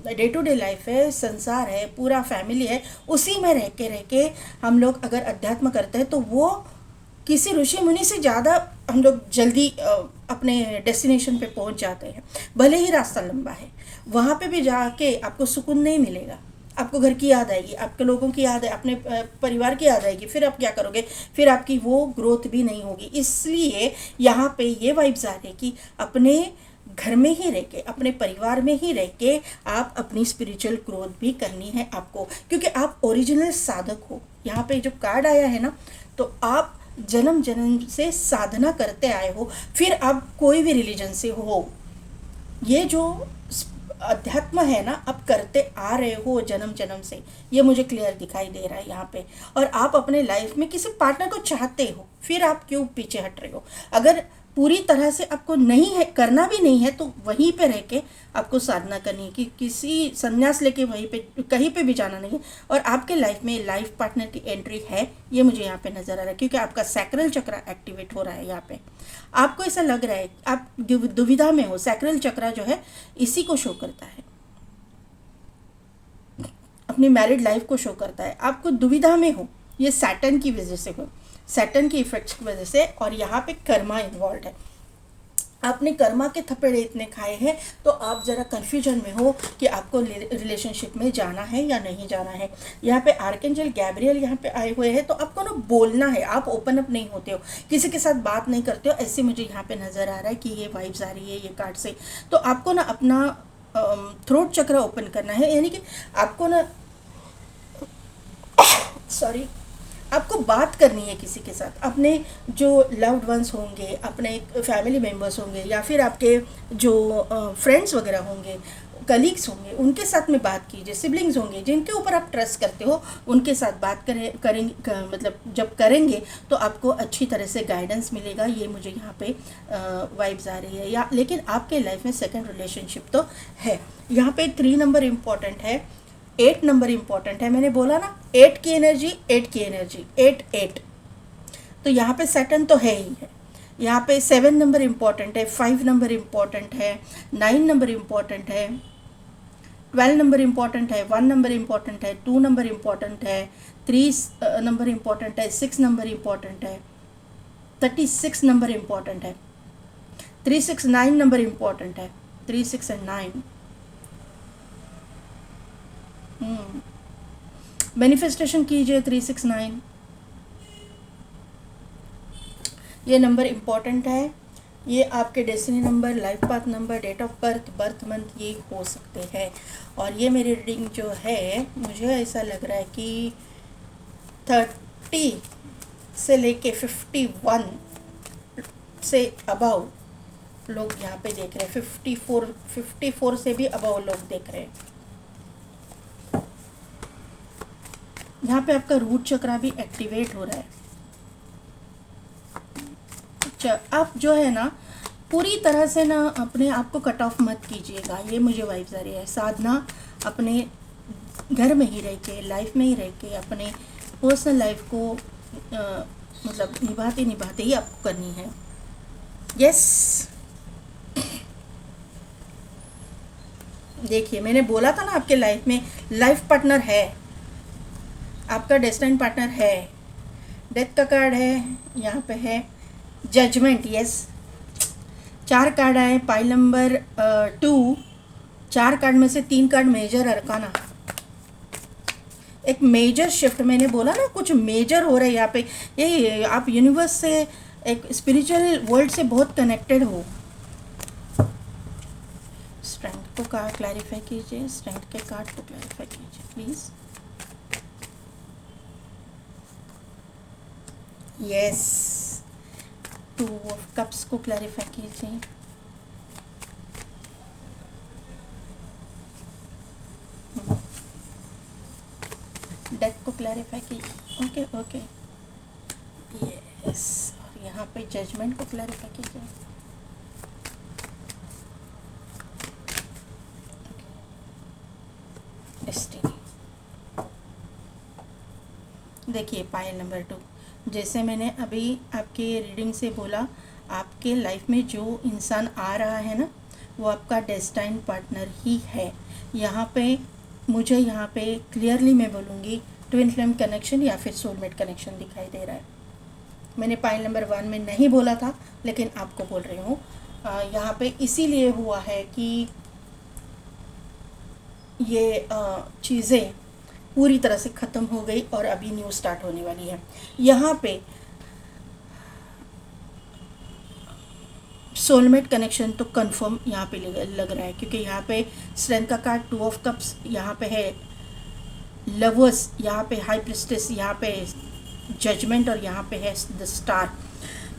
डे टू डे लाइफ है, संसार है, पूरा फैमिली है, उसी में रह के हम लोग अगर अध्यात्म करते हैं तो वो किसी ऋषि मुनि से ज़्यादा हम लोग जल्दी अपने डेस्टिनेशन पे पहुंच जाते हैं। भले ही रास्ता लंबा है, वहाँ पे भी जाके आपको सुकून नहीं मिलेगा, आपको घर की याद आएगी, आपके लोगों की याद है, अपने परिवार की याद आएगी, फिर आप क्या करोगे, फिर आपकी वो ग्रोथ भी नहीं होगी। इसलिए यहाँ पे ये वाइब्स आ रही कि अपने घर में ही रह के, अपने परिवार में ही रह के आप अपनी स्पिरिचुअल ग्रोथ भी करनी है आपको, क्योंकि आप ओरिजिनल साधक हो। यहाँ पे जो कार्ड आया है ना, तो आप जन्म जन्म से साधना करते आए हो, फिर आप कोई भी रिलीजन से हो, ये जो अध्यात्म है ना आप करते आ रहे हो जन्म जन्म से, ये मुझे क्लियर दिखाई दे रहा है यहाँ पे। और आप अपने लाइफ में किसी पार्टनर को चाहते हो, फिर आप क्यों पीछे हट रहे हो? अगर पूरी तरह से आपको नहीं है, करना भी नहीं है, तो वहीं पे रह के आपको साधना करनी है कि किसी संन्यास लेके वहीं पे कहीं पे भी जाना नहीं है। और आपके लाइफ में लाइफ पार्टनर की एंट्री है, ये मुझे यहाँ पे नज़र आ रहा है, क्योंकि आपका सैक्रल चक्र एक्टिवेट हो रहा है। यहाँ पे आपको ऐसा लग रहा है आप दुविधा में हो। सैक्रल चक्र जो है इसी को शो करता है, अपनी मैरिड लाइफ को शो करता है। आपको दुविधा में हो, ये सैटर्न की वजह से हो, सैटर्न की इफेक्ट्स की वजह से, और यहाँ पे कर्मा इन्वॉल्व है। आपने कर्मा के थपेड़े इतने खाए हैं, तो आप ज़रा कन्फ्यूजन में हो कि आपको रिलेशनशिप में जाना है या नहीं जाना है। यहाँ पे आर्कएंजल गैब्रियल यहाँ पे आए हुए हैं, तो आपको ना बोलना है, आप ओपन अप नहीं होते हो, किसी के साथ बात नहीं करते हो, ऐसे मुझे यहाँ पे नज़र आ रहा है कि ये वाइब्स आ रही है ये कार्ड से। तो आपको ना अपना थ्रोट चक्र ओपन करना है, यानी कि आपको ना आपको बात करनी है किसी के साथ, अपने जो लव्ड वंस होंगे, अपने फैमिली मेम्बर्स होंगे, या फिर आपके जो फ्रेंड्स वगैरह होंगे, कलीग्स होंगे, उनके साथ में बात कीजिए। सिबलिंग्स होंगे जिनके ऊपर आप ट्रस्ट करते हो, उनके साथ बात करेंगे, मतलब जब करेंगे तो आपको अच्छी तरह से गाइडेंस मिलेगा। ये मुझे यहाँ पे वाइब्स आ रही है। या लेकिन आपके लाइफ में सेकेंड रिलेशनशिप तो है। यहाँ पे 3 नंबर इम्पॉर्टेंट है, 8 नंबर इम्पॉर्टेंट है। मैंने बोला ना 8 की एनर्जी, 8 तो यहाँ पे सैटर्न तो है ही है। यहाँ पे 7 नंबर इम्पॉर्टेंट है, 5 नंबर इम्पॉर्टेंट है, 9 नंबर इम्पॉर्टेंट है, 12 नंबर इम्पॉर्टेंट है, 1 नंबर इम्पॉर्टेंट है, 2 नंबर इम्पॉर्टेंट है, 3 नंबर इम्पॉर्टेंट है, 6 नंबर इम्पॉर्टेंट है, 36 नंबर इम्पॉर्टेंट है, 3 6 9 नंबर इम्पॉर्टेंट है, 3 6 एंड 9। मैनिफेस्टेशन कीजिए 3 6 9, ये नंबर इम्पॉर्टेंट है। ये आपके destiny number, life path number, date of birth, birth month ये हो सकते हैं। और ये मेरी रीडिंग जो है, मुझे ऐसा लग रहा है कि 30 से लेके 51 से अबव लोग यहाँ पे देख रहे हैं। 54 से भी अबव लोग देख रहे हैं। यहाँ पे आपका रूट चक्रा भी एक्टिवेट हो रहा है। आप जो है ना पूरी तरह से ना अपने आप को कट ऑफ मत कीजिएगा, ये मुझे वाइब्स आ रही है। साधना अपने घर में ही रह के, लाइफ में ही रह के, अपने पर्सनल लाइफ को मतलब निभाते निभाते ही आपको करनी है। यस, देखिए मैंने बोला था ना आपके लाइफ में लाइफ पार्टनर है, आपका डेस्टिनी पार्टनर है। डेथ का कार्ड है, यहाँ पे है जजमेंट। यस, 4 कार्ड आए, पाइल नंबर 2। 4 कार्ड में से 3 कार्ड मेजर अरकाना। एक मेजर शिफ्ट, मैंने बोला ना कुछ मेजर हो रहा है यहाँ पे। ये आप यूनिवर्स से, एक स्पिरिचुअल वर्ल्ड से बहुत कनेक्टेड हो। स्ट्रेंथ को कार्ड क्लैरिफाई कीजिए, स्ट्रेंथ के कार्ड को क्लैरिफाई कीजिए प्लीज। यस, 2 ऑफ कप्स को क्लैरिफाई कीजिए। डेथ को क्लैरिफाई कीजिए। ओके ओके, यस, और यहाँ पे जजमेंट को क्लैरिफाई कीजिए। डेस्टिनी, देखिए पाइल नंबर 2, जैसे मैंने अभी आपके रीडिंग से बोला, आपके लाइफ में जो इंसान आ रहा है ना वो आपका डेस्टाइन पार्टनर ही है। यहाँ पे मुझे यहाँ पे क्लियरली मैं बोलूँगी ट्विन फ्लेम कनेक्शन या फिर सोलमेट कनेक्शन दिखाई दे रहा है। मैंने पाइल नंबर 1 में नहीं बोला था, लेकिन आपको बोल रही हूँ। यहाँ पे इसीलिए हुआ है कि ये चीज़ें पूरी तरह से ख़त्म हो गई और अभी न्यू स्टार्ट होने वाली है। यहाँ पे सोलमेट कनेक्शन तो कंफर्म यहाँ पे लग रहा है, क्योंकि यहाँ पे स्ट्रेंथ का कार्ड 2 ऑफ कप्स, यहाँ पे है लवर्स, यहाँ पे हाई प्रिस्टेस, यहाँ पे जजमेंट और यहाँ पे है द स्टार।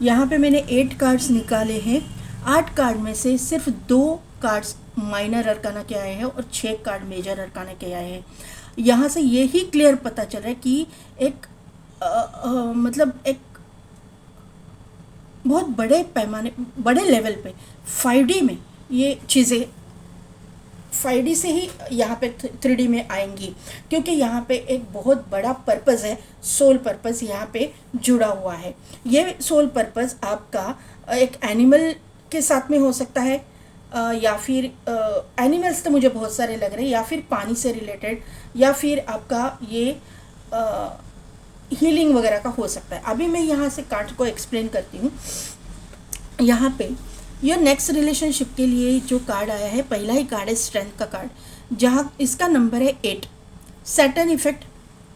यहाँ पे मैंने 8 कार्ड्स निकाले हैं। 8 कार्ड में से सिर्फ 2 कार्ड्स माइनर अरकाना के आए हैं और 6 कार्ड मेजर अरकाना के आए हैं। यहाँ से यही क्लियर पता चल रहा है कि एक मतलब एक बहुत बड़े पैमाने, बड़े लेवल पे 5D में ये चीज़ें 5D से ही यहाँ पे 3D में आएंगी, क्योंकि यहाँ पे एक बहुत बड़ा पर्पज़ है, सोल पर्पज़ यहाँ पे जुड़ा हुआ है। ये सोल पर्पज़ आपका एक एनिमल के साथ में हो सकता है, या फिर एनिमल्स तो मुझे बहुत सारे लग रहे हैं, या फिर पानी से रिलेटेड, या फिर आपका ये हीलिंग वगैरह का हो सकता है। अभी मैं यहाँ से कार्ड को एक्सप्लेन करती हूँ। यहाँ पे योर नेक्स्ट रिलेशनशिप के लिए जो कार्ड आया है, पहला ही कार्ड है स्ट्रेंथ का कार्ड, जहाँ इसका नंबर है 8। सैटर्न इफेक्ट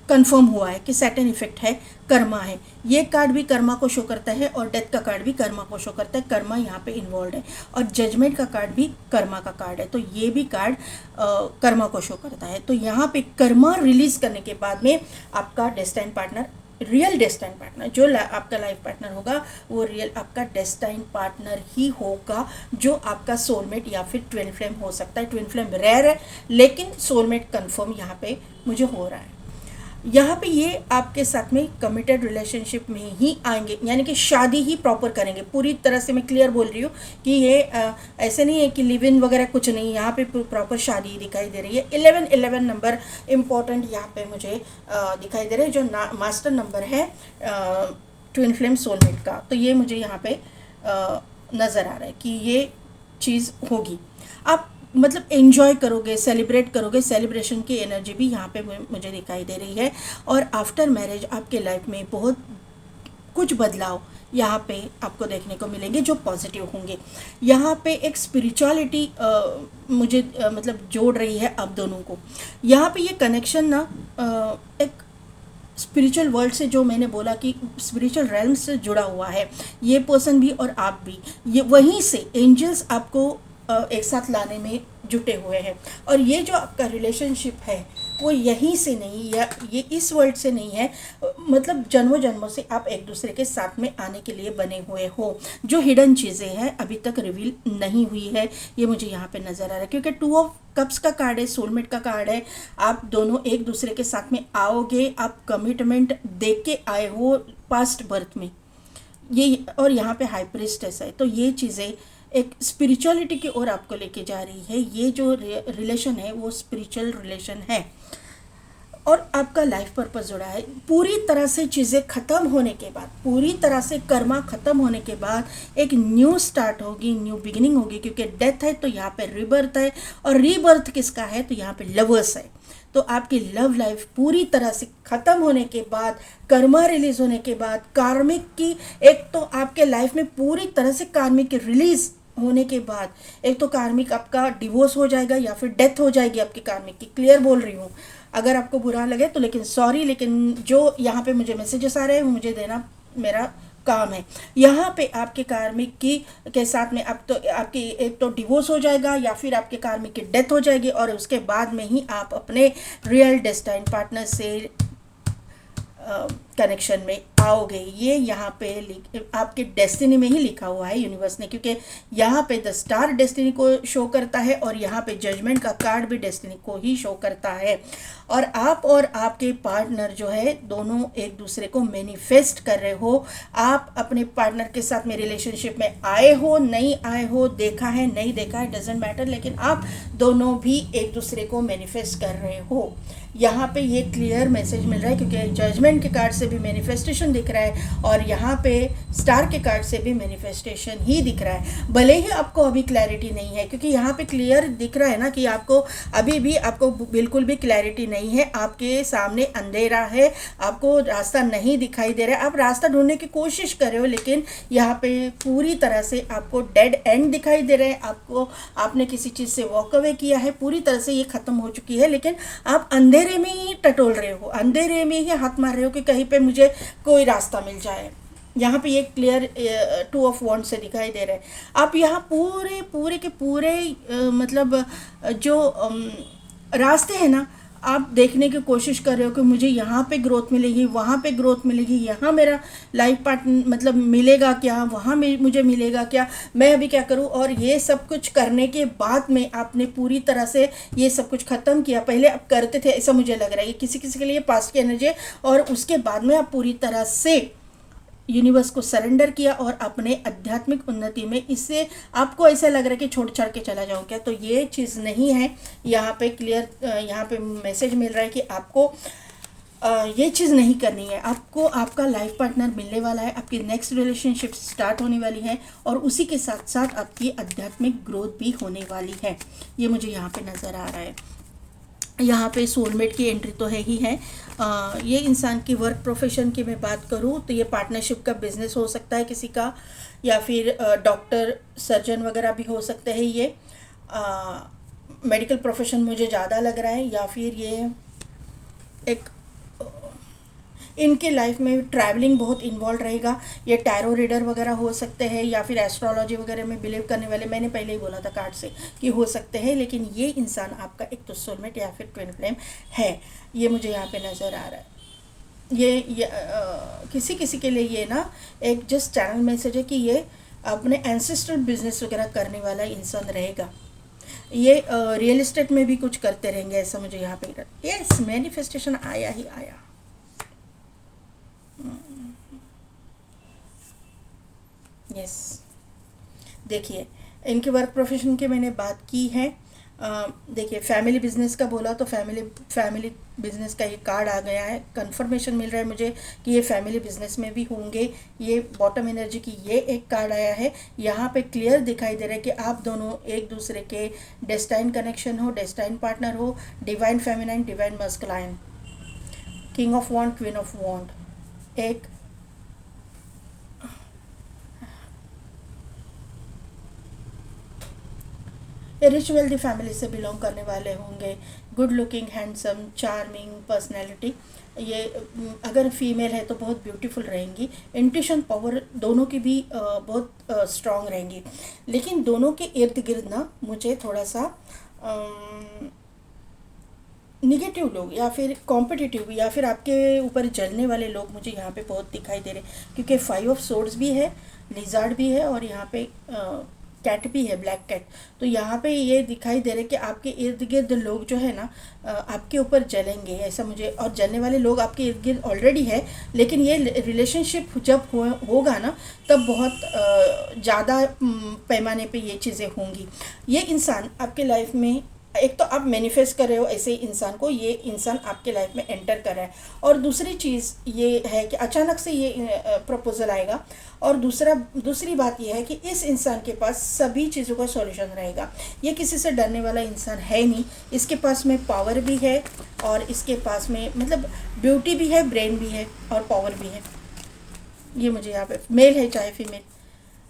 कंफर्म हुआ है कि सैटर्न इफेक्ट है, कर्मा है। ये कार्ड भी कर्मा को शो करता है और डेथ का कार्ड भी कर्मा को शो करता है। कर्मा यहाँ पे इन्वॉल्व है और जजमेंट का कार्ड भी कर्मा का कार्ड है, तो ये भी कार्ड कर्मा को शो करता है। तो यहाँ पे कर्मा रिलीज करने के बाद में आपका destined partner, real destined partner, जो आपका लाइफ पार्टनर होगा वो रियल आपका डेस्टाइन पार्टनर ही होगा, जो आपका सोलमेट या फिर ट्विन फ्लेम हो सकता है। ट्विन फ्लेम रेयर है, लेकिन सोलमेट कंफर्म यहाँ पे मुझे हो रहा है। यहाँ पे ये आपके साथ में कमिटेड रिलेशनशिप में ही आएंगे, यानी कि शादी ही प्रॉपर करेंगे। पूरी तरह से मैं क्लियर बोल रही हूँ कि ये ऐसे नहीं है कि लिव इन वगैरह कुछ नहीं, यहाँ पे प्रॉपर शादी दिखाई दे रही है। 11 नंबर इम्पोर्टेंट यहाँ पे मुझे दिखाई दे रहा है, जो मास्टर नंबर है ट्विन फ्लेम सोलमेट का। तो ये मुझे यहाँ पे नज़र आ रहा है कि ये चीज़ होगी। आप मतलब एंजॉय करोगे, सेलिब्रेट करोगे, सेलिब्रेशन की एनर्जी भी यहाँ पे मुझे दिखाई दे रही है। और आफ्टर मैरिज आपके लाइफ में बहुत कुछ बदलाव यहाँ पे आपको देखने को मिलेंगे जो पॉजिटिव होंगे। यहाँ पे एक स्पिरिचुअलिटी मुझे मतलब जोड़ रही है आप दोनों को। यहाँ पे ये कनेक्शन ना एक स्पिरिचुअल वर्ल्ड से, जो मैंने बोला कि स्पिरिचुअल रेल्म से जुड़ा हुआ है, ये पर्सन भी और आप भी, ये वहीं से एंजल्स आपको एक साथ लाने में जुटे हुए हैं। और ये जो आपका रिलेशनशिप है कोई यहीं से नहीं, या ये इस वर्ल्ड से नहीं है, मतलब जन्मों जन्मों से आप एक दूसरे के साथ में आने के लिए बने हुए हो। जो हिडन चीज़ें हैं अभी तक रिवील नहीं हुई है, ये मुझे यहाँ पे नज़र आ रहा है, क्योंकि 2 ऑफ कप्स का कार्ड है, सोलमेट का कार्ड है। आप दोनों एक दूसरे के साथ में आओगे, आप कमिटमेंट दे के आए हो पास्ट बर्थ में, ये, और यहाँ पे हाई प्रीस्टेस है, तो ये चीज़ें एक स्पिरिचुअलिटी की ओर आपको लेके जा रही है। ये जो रिलेशन है वो स्पिरिचुअल रिलेशन है, और आपका लाइफ पर्पस जुड़ा है। पूरी तरह से चीज़ें ख़त्म होने के बाद, पूरी तरह से कर्मा ख़त्म होने के बाद एक न्यू स्टार्ट होगी, न्यू बिगिनिंग होगी, क्योंकि डेथ है तो यहाँ पे रीबर्थ है, और रीबर्थ किसका है तो यहाँ पे लवर्स है। तो आपकी लव लाइफ पूरी तरह से ख़त्म होने के बाद, कर्मा रिलीज होने के बाद, कार्मिक की, एक तो आपके लाइफ में पूरी तरह से कार्मिक की रिलीज होने के बाद, एक तो कार्मिक आपका डिवोर्स हो जाएगा या फिर डेथ हो जाएगी आपकी कार्मिक की, क्लियर बोल रही हूँ। अगर आपको बुरा लगे तो लेकिन सॉरी, लेकिन जो यहाँ पे मुझे मैसेजेस आ रहे हैं वो मुझे देना मेरा काम है। यहाँ पे आपके कार्मिक की के साथ में आप तो आपकी एक तो डिवोर्स हो जाएगा या फिर आपके कार्मिक की डेथ हो जाएगी, और उसके बाद में ही आप अपने रियल डेस्टाइन पार्टनर से कनेक्शन में आओगे। ये यहाँ पे आपके डेस्टिनी में ही लिखा हुआ है यूनिवर्स ने, क्योंकि यहाँ पे द स्टार डेस्टिनी को शो करता है, और यहाँ पे जजमेंट का कार्ड भी डेस्टिनी को ही शो करता है। और आप और आपके पार्टनर जो है दोनों एक दूसरे को मैनिफेस्ट कर रहे हो। आप अपने पार्टनर के साथ में रिलेशनशिप में आए हो, नहीं आए हो, देखा है नहीं देखा है, डजेंट मैटर, लेकिन आप दोनों भी एक दूसरे को मैनिफेस्ट कर रहे हो। यहाँ पे ये क्लियर मैसेज मिल रहा है, क्योंकि जजमेंट के कार्ड से भी मैनिफेस्टेशन दिख रहा है, और यहाँ पे स्टार के कार्ड से भी मैनिफेस्टेशन ही दिख रहा है। भले ही आपको अभी क्लैरिटी नहीं है, क्योंकि यहाँ पे क्लियर दिख रहा है ना कि आपको अभी भी आपको बिल्कुल भी क्लैरिटी नहीं है, आपके सामने अंधेरा है, आपको रास्ता नहीं दिखाई दे रहा है, आप रास्ता ढूंढने की कोशिश कर रहे हो, लेकिन यहाँ पे पूरी तरह से आपको डेड एंड दिखाई दे रहा है। आपको, आपने किसी चीज़ से वॉक अवे किया है, पूरी तरह से ये ख़त्म हो चुकी है, लेकिन आप अंधेरे में ही टटोल रहे हो, अंधेरे में ही हाथ मार रहे हो कि कहीं पे मुझे कोई रास्ता मिल जाए। यहाँ पे ये क्लियर 2 ऑफ वॉन्ड से दिखाई दे रहा है। आप यहाँ पूरे पूरे के पूरे मतलब जो रास्ते हैं ना, आप देखने की कोशिश कर रहे हो कि मुझे यहाँ पे ग्रोथ मिलेगी, वहाँ पे ग्रोथ मिलेगी, यहाँ मेरा लाइफ पार्टनर मतलब मिलेगा क्या, वहाँ मुझे मिलेगा क्या, मैं अभी क्या करूँ। और ये सब कुछ करने के बाद में आपने पूरी तरह से ये सब कुछ ख़त्म किया। पहले आप करते थे, ऐसा मुझे लग रहा है, ये किसी किसी के लिए पास्ट की एनर्जी है, और उसके बाद में आप पूरी तरह से यूनिवर्स को सरेंडर किया और अपने आध्यात्मिक उन्नति में, इससे आपको ऐसा लग रहा है कि छोड़ छाड़ के चला जाऊँ क्या, तो ये चीज़ नहीं है। यहाँ पे क्लियर यहाँ पे मैसेज मिल रहा है कि आपको ये चीज़ नहीं करनी है। आपको आपका लाइफ पार्टनर मिलने वाला है, आपकी नेक्स्ट रिलेशनशिप स्टार्ट होने वाली है, और उसी के साथ साथ आपकी आध्यात्मिक ग्रोथ भी होने वाली है। ये मुझे यहाँ पे नज़र आ रहा है। यहाँ पे सोलमेट की एंट्री तो है ही है। ये इंसान की वर्क प्रोफेशन की मैं बात करूँ तो ये पार्टनरशिप का बिजनेस हो सकता है किसी का, या फिर डॉक्टर सर्जन वगैरह भी हो सकते हैं। ये मेडिकल प्रोफेशन मुझे ज़्यादा लग रहा है, या फिर ये एक इनके लाइफ में ट्रैवलिंग बहुत इन्वॉल्व रहेगा। ये टैरो रीडर वगैरह हो सकते हैं, या फिर एस्ट्रोलॉजी वगैरह में बिलीव करने वाले, मैंने पहले ही बोला था कार्ड से कि हो सकते हैं। लेकिन ये इंसान आपका एक तो सोलमेट या फिर ट्विन फ्लेम है, ये मुझे यहाँ पे नज़र आ रहा है। ये किसी किसी के लिए ये ना एक जस्ट चैनल मैसेज है कि ये अपने एंसेस्ट्रल बिजनेस वगैरह करने वाला इंसान रहेगा। ये रियल इस्टेट में भी कुछ करते रहेंगे, ऐसा मुझे यहाँ पे। यस, मैनिफेस्टेशन आया ही आया। यस, देखिए इनके वर्क प्रोफेशन की मैंने बात की है। देखिए फैमिली बिजनेस का बोला तो फैमिली बिजनेस का ये कार्ड आ गया है। कंफर्मेशन मिल रहा है मुझे कि ये फैमिली बिजनेस में भी होंगे। ये बॉटम एनर्जी की ये एक कार्ड आया है। यहाँ पे क्लियर दिखाई दे रहा है कि आप दोनों एक दूसरे के डेस्टाइन कनेक्शन हो, डेस्टाइन पार्टनर हो, divine feminine, divine masculine. King of wand, queen of wand, एक रिच वेल्दी फैमिली से बिलोंग करने वाले होंगे। Good looking, handsome, charming personality. ये अगर फीमेल है तो बहुत ब्यूटीफुल रहेंगी। इंट्यूशन पावर दोनों की भी बहुत स्ट्रॉन्ग रहेंगी। लेकिन दोनों के इर्द गिर्द ना मुझे थोड़ा सा निगेटिव लोग या फिर कॉम्पिटिटिव या फिर आपके ऊपर जलने वाले लोग मुझे यहाँ पे बहुत दिखाई दे रहे, क्योंकि 5 ऑफ सोर्ड्स भी है, लिजार्ड भी है और यहाँ पे कैट भी है, ब्लैक कैट। तो यहाँ पे ये दिखाई दे रहे कि आपके इर्द गिर्द लोग जो है ना आपके ऊपर जलेंगे, ऐसा मुझे, और जलने वाले लोग आपके इर्द गिर्द ऑलरेडी है, लेकिन ये रिलेशनशिप जब होगा ना तब बहुत ज़्यादा पैमाने पे ये चीज़ें होंगी। ये इंसान आपके लाइफ में, एक तो आप मैनिफेस्ट कर रहे हो ऐसे इंसान को, ये इंसान आपके लाइफ में एंटर कर रहा है, और दूसरी चीज़ ये है कि अचानक से ये प्रपोजल आएगा, और दूसरी बात ये है कि इस इंसान के पास सभी चीज़ों का सॉल्यूशन रहेगा। ये किसी से डरने वाला इंसान है नहीं, इसके पास में पावर भी है और इसके पास में मतलब ब्यूटी भी है, ब्रेन भी है और पावर भी है। ये मुझे यहाँ पे मेल है चाहे फीमेल,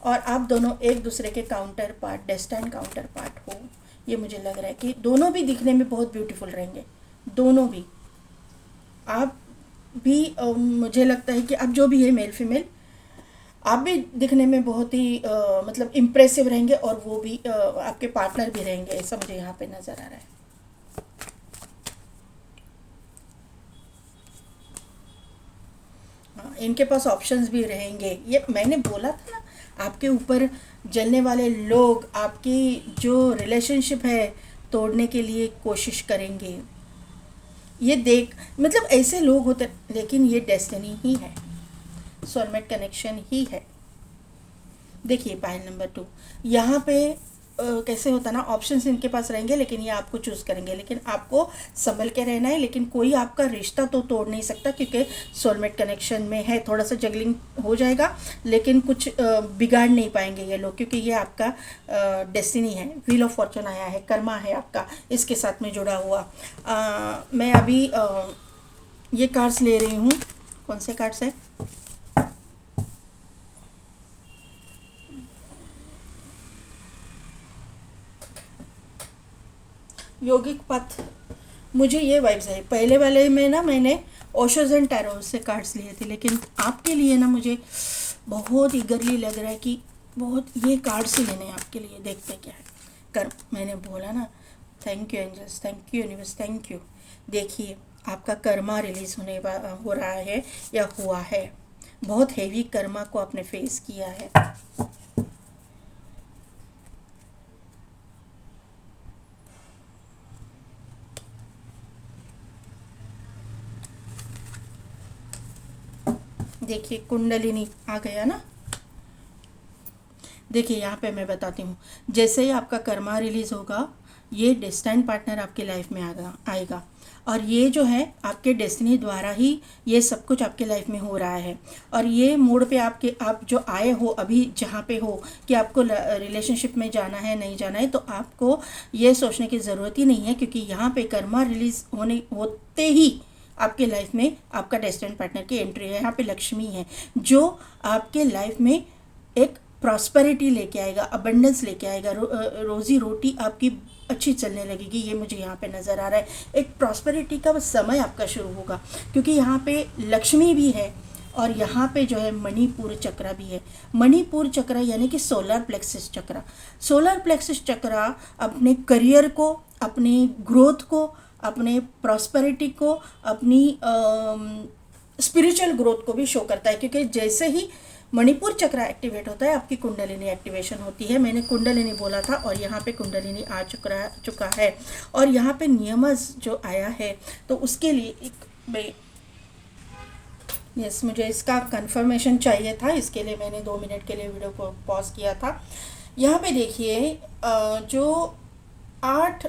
और आप दोनों एक दूसरे के counter part, destined counter part हो। ये मुझे लग रहा है कि दोनों भी दिखने में बहुत ब्यूटीफुल रहेंगे, दोनों भी। आप भी मुझे लगता है कि आप जो भी है मेल फीमेल, आप भी दिखने में बहुत ही मतलब इम्प्रेसिव रहेंगे, और वो भी आपके पार्टनर भी रहेंगे, ऐसा मुझे यहाँ पे नज़र आ रहा है। हाँ, इनके पास ऑप्शंस भी रहेंगे, ये मैंने बोला था ना, आपके ऊपर जलने वाले लोग आपकी जो रिलेशनशिप है तोड़ने के लिए कोशिश करेंगे। ये देख मतलब ऐसे लोग होते, लेकिन ये डेस्टिनी ही है, सोलमेट कनेक्शन ही है। देखिए पाइल नंबर 2, यहाँ पे कैसे होता ना, ऑप्शंस इनके पास रहेंगे लेकिन ये आपको चूज़ करेंगे, लेकिन आपको संभल के रहना है। लेकिन कोई आपका रिश्ता तो तोड़ नहीं सकता, क्योंकि सोलमेट कनेक्शन में है, थोड़ा सा जगलिंग हो जाएगा लेकिन कुछ बिगाड़ नहीं पाएंगे ये लोग, क्योंकि ये आपका डेस्टिनी है, व्हील ऑफ फॉर्चून आया है, कर्मा है आपका इसके साथ में जुड़ा हुआ। मैं अभी ये कार्ड्स ले रही हूँ। कौन से कार्ड्स है? योगिक पथ। मुझे ये वाइब्स है। पहले वाले में ना मैंने ओशोज एंड टैरो से कार्ड्स लिए थे, लेकिन आपके लिए ना मुझे बहुत ईगरली लग रहा है कि बहुत ये कार्ड्स ही लेने हैं आपके लिए। देखते क्या है। कर मैंने बोला ना, thank you angels, thank you universe, thank you. देखिए आपका कर्मा रिलीज हो रहा है या हुआ है। बहुत हेवी कर्मा को आपने फेस किया है। देखिए कुंडलिनी आ गया ना। देखिए यहाँ पे मैं बताती हूँ, जैसे ही आपका कर्मा रिलीज होगा ये डेस्टिनी पार्टनर आपके लाइफ में आएगा, और ये जो है आपके डेस्टिनी द्वारा ही ये सब कुछ आपके लाइफ में हो रहा है। और ये मोड पे आप जो आए हो अभी जहाँ पे हो कि आपको रिलेशनशिप में जाना है नहीं जाना है, तो आपको ये सोचने की ज़रूरत ही नहीं है, क्योंकि यहाँ पे कर्मा रिलीज होते ही आपके लाइफ में आपका डेस्टिनी पार्टनर की एंट्री है। यहाँ पे लक्ष्मी है जो आपके लाइफ में एक प्रॉस्पेरिटी लेके आएगा, अबंडेंस लेके आएगा, रोजी रोटी आपकी अच्छी चलने लगेगी। ये मुझे यहाँ पे नज़र आ रहा है। एक प्रॉस्पेरिटी का समय आपका शुरू होगा, क्योंकि यहाँ पे लक्ष्मी भी है और यहाँ पे जो है मणिपुर चक्र भी है। मणिपुर चक्र यानी कि सोलर प्लेक्सिस चक्र। सोलर प्लेक्सिस चक्र अपने करियर को, अपने ग्रोथ को, अपने प्रॉस्पेरिटी को, अपनी स्पिरिचुअल ग्रोथ को भी शो करता है, क्योंकि जैसे ही मणिपुर चक्र एक्टिवेट होता है आपकी कुंडलिनी एक्टिवेशन होती है। मैंने कुंडलिनी बोला था और यहाँ पे कुंडलिनी आ चुका है। और यहाँ पे नियमस जो आया है तो उसके लिए एक यस मुझे इसका कंफर्मेशन चाहिए था, इसके लिए मैंने 2 मिनट के लिए वीडियो को पॉज किया था। यहाँ पे देखिए जो 8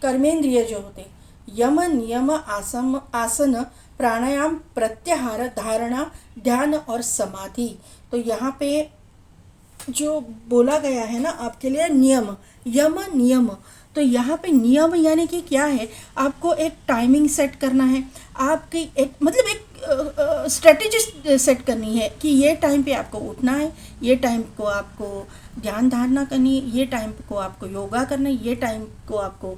कर्मेंद्रिय जो होते, यम नियम आसन प्राणायाम प्रत्याहार धारणा ध्यान और समाधि। तो यहाँ पे जो बोला गया है ना आपके लिए नियम, यम नियम। तो यहाँ पे नियम यानी कि क्या है, आपको एक टाइमिंग सेट करना है, आपकी एक मतलब एक स्ट्रेटेजी सेट करनी है कि ये टाइम पे आपको उठना है, ये टाइम को आपको ध्यान धारणा करनी है, ये टाइम को आपको योगा करना है, ये टाइम को आपको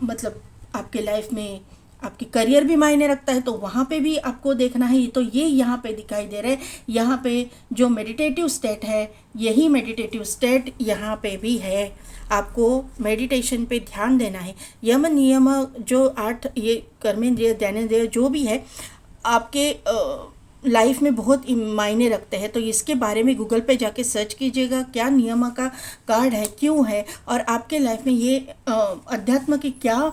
मतलब आपके लाइफ में आपकी करियर भी मायने रखता है, तो वहाँ पे भी आपको देखना है। तो ये यहाँ पे दिखाई दे रहा है, यहाँ पे जो मेडिटेटिव स्टेट है, यही मेडिटेटिव स्टेट यहाँ पे भी है। आपको मेडिटेशन पे ध्यान देना है। यम नियम जो 8 ये कर्मेंद्रिय ज्ञानेंद्रिय जो भी है आपके लाइफ में बहुत मायने रखते हैं। तो इसके बारे में गूगल पे जाके सर्च कीजिएगा, क्या नियम का कार्ड है, क्यों है, और आपके लाइफ में ये अध्यात्म की क्या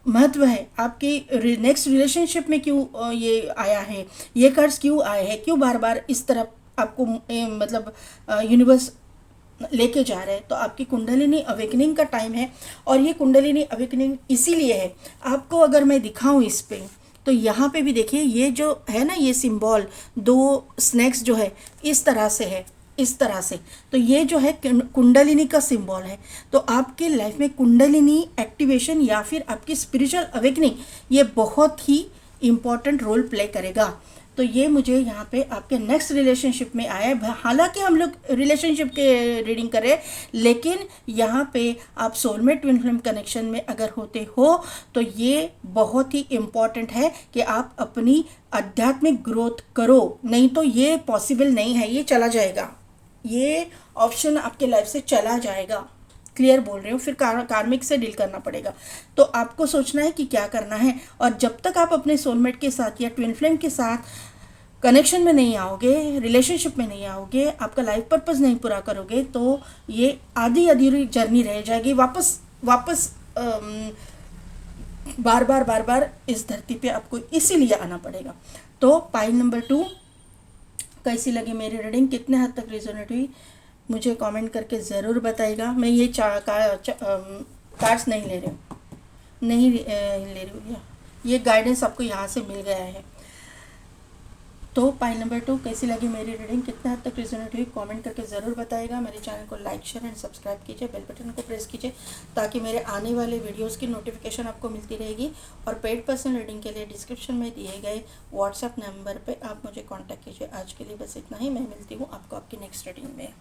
महत्व है, आपकी नेक्स्ट रिलेशनशिप में क्यों ये आया है, ये कार्ड्स क्यों आए हैं, क्यों बार बार इस तरफ आपको मतलब यूनिवर्स लेके जा रहे हैं। तो आपकी कुंडलिनी अवेकनिंग का टाइम है, और ये कुंडलिनी अवेकनिंग इसीलिए है। आपको अगर मैं दिखाऊं इस पे, तो यहाँ पे भी देखिए, ये जो है ना, ये सिंबल 2 स्नैक्स जो है इस तरह से है, इस तरह से। तो ये जो है कुंडलिनी का सिंबल है। तो आपके लाइफ में कुंडलिनी एक्टिवेशन या फिर आपकी स्पिरिचुअल अवेकनिंग ये बहुत ही इम्पॉर्टेंट रोल प्ले करेगा। तो ये मुझे यहाँ पे आपके नेक्स्ट रिलेशनशिप में आया है। हालांकि हम लोग रिलेशनशिप के रीडिंग कर रहे हैं, लेकिन यहाँ पे आप सोलमेट ट्विन फ्लेम कनेक्शन में अगर होते हो तो ये बहुत ही इम्पॉर्टेंट है कि आप अपनी आध्यात्मिक ग्रोथ करो, नहीं तो ये पॉसिबल नहीं है, ये चला जाएगा, ये ऑप्शन आपके लाइफ से चला जाएगा। क्लियर बोल रही हूँ। फिर कार्मिक से डील करना पड़ेगा। तो आपको सोचना है कि क्या करना है, और जब तक आप अपने सोलमेट के साथ या ट्विन फ्लेम के साथ कनेक्शन में नहीं आओगे, रिलेशनशिप में नहीं आओगे, आपका लाइफ पर्पस नहीं पूरा करोगे, तो ये आधी अधूरी जर्नी रह जाएगी। वापस बार बार इस धरती पे आपको इसीलिए आना पड़ेगा। तो पाइल नंबर 2, कैसी लगी मेरी रीडिंग, कितने हद तक रिजोनेट हुई, मुझे कमेंट करके ज़रूर बताइएगा। मैं ये कार्ड्स नहीं ले रही हूँ, ले रही हूँ, ये गाइडेंस आपको यहाँ से मिल गया है। तो पाइल नंबर 2, कैसी लगी मेरी रीडिंग, कितना हद तक रिजोनेट हुई, कमेंट करके ज़रूर बताइएगा। मेरे चैनल को लाइक, शेयर एंड सब्सक्राइब कीजिए, बेल बटन को प्रेस कीजिए, ताकि मेरे आने वाले वीडियोस की नोटिफिकेशन आपको मिलती रहेगी। और पेड पर्सनल रीडिंग के लिए डिस्क्रिप्शन में दिए गए व्हाट्सएप नंबर पे आप मुझे कांटेक्ट कीजिए। आज के लिए बस इतना ही। मैं मिलती हूँ आपको आपकी नेक्स्ट रीडिंग में।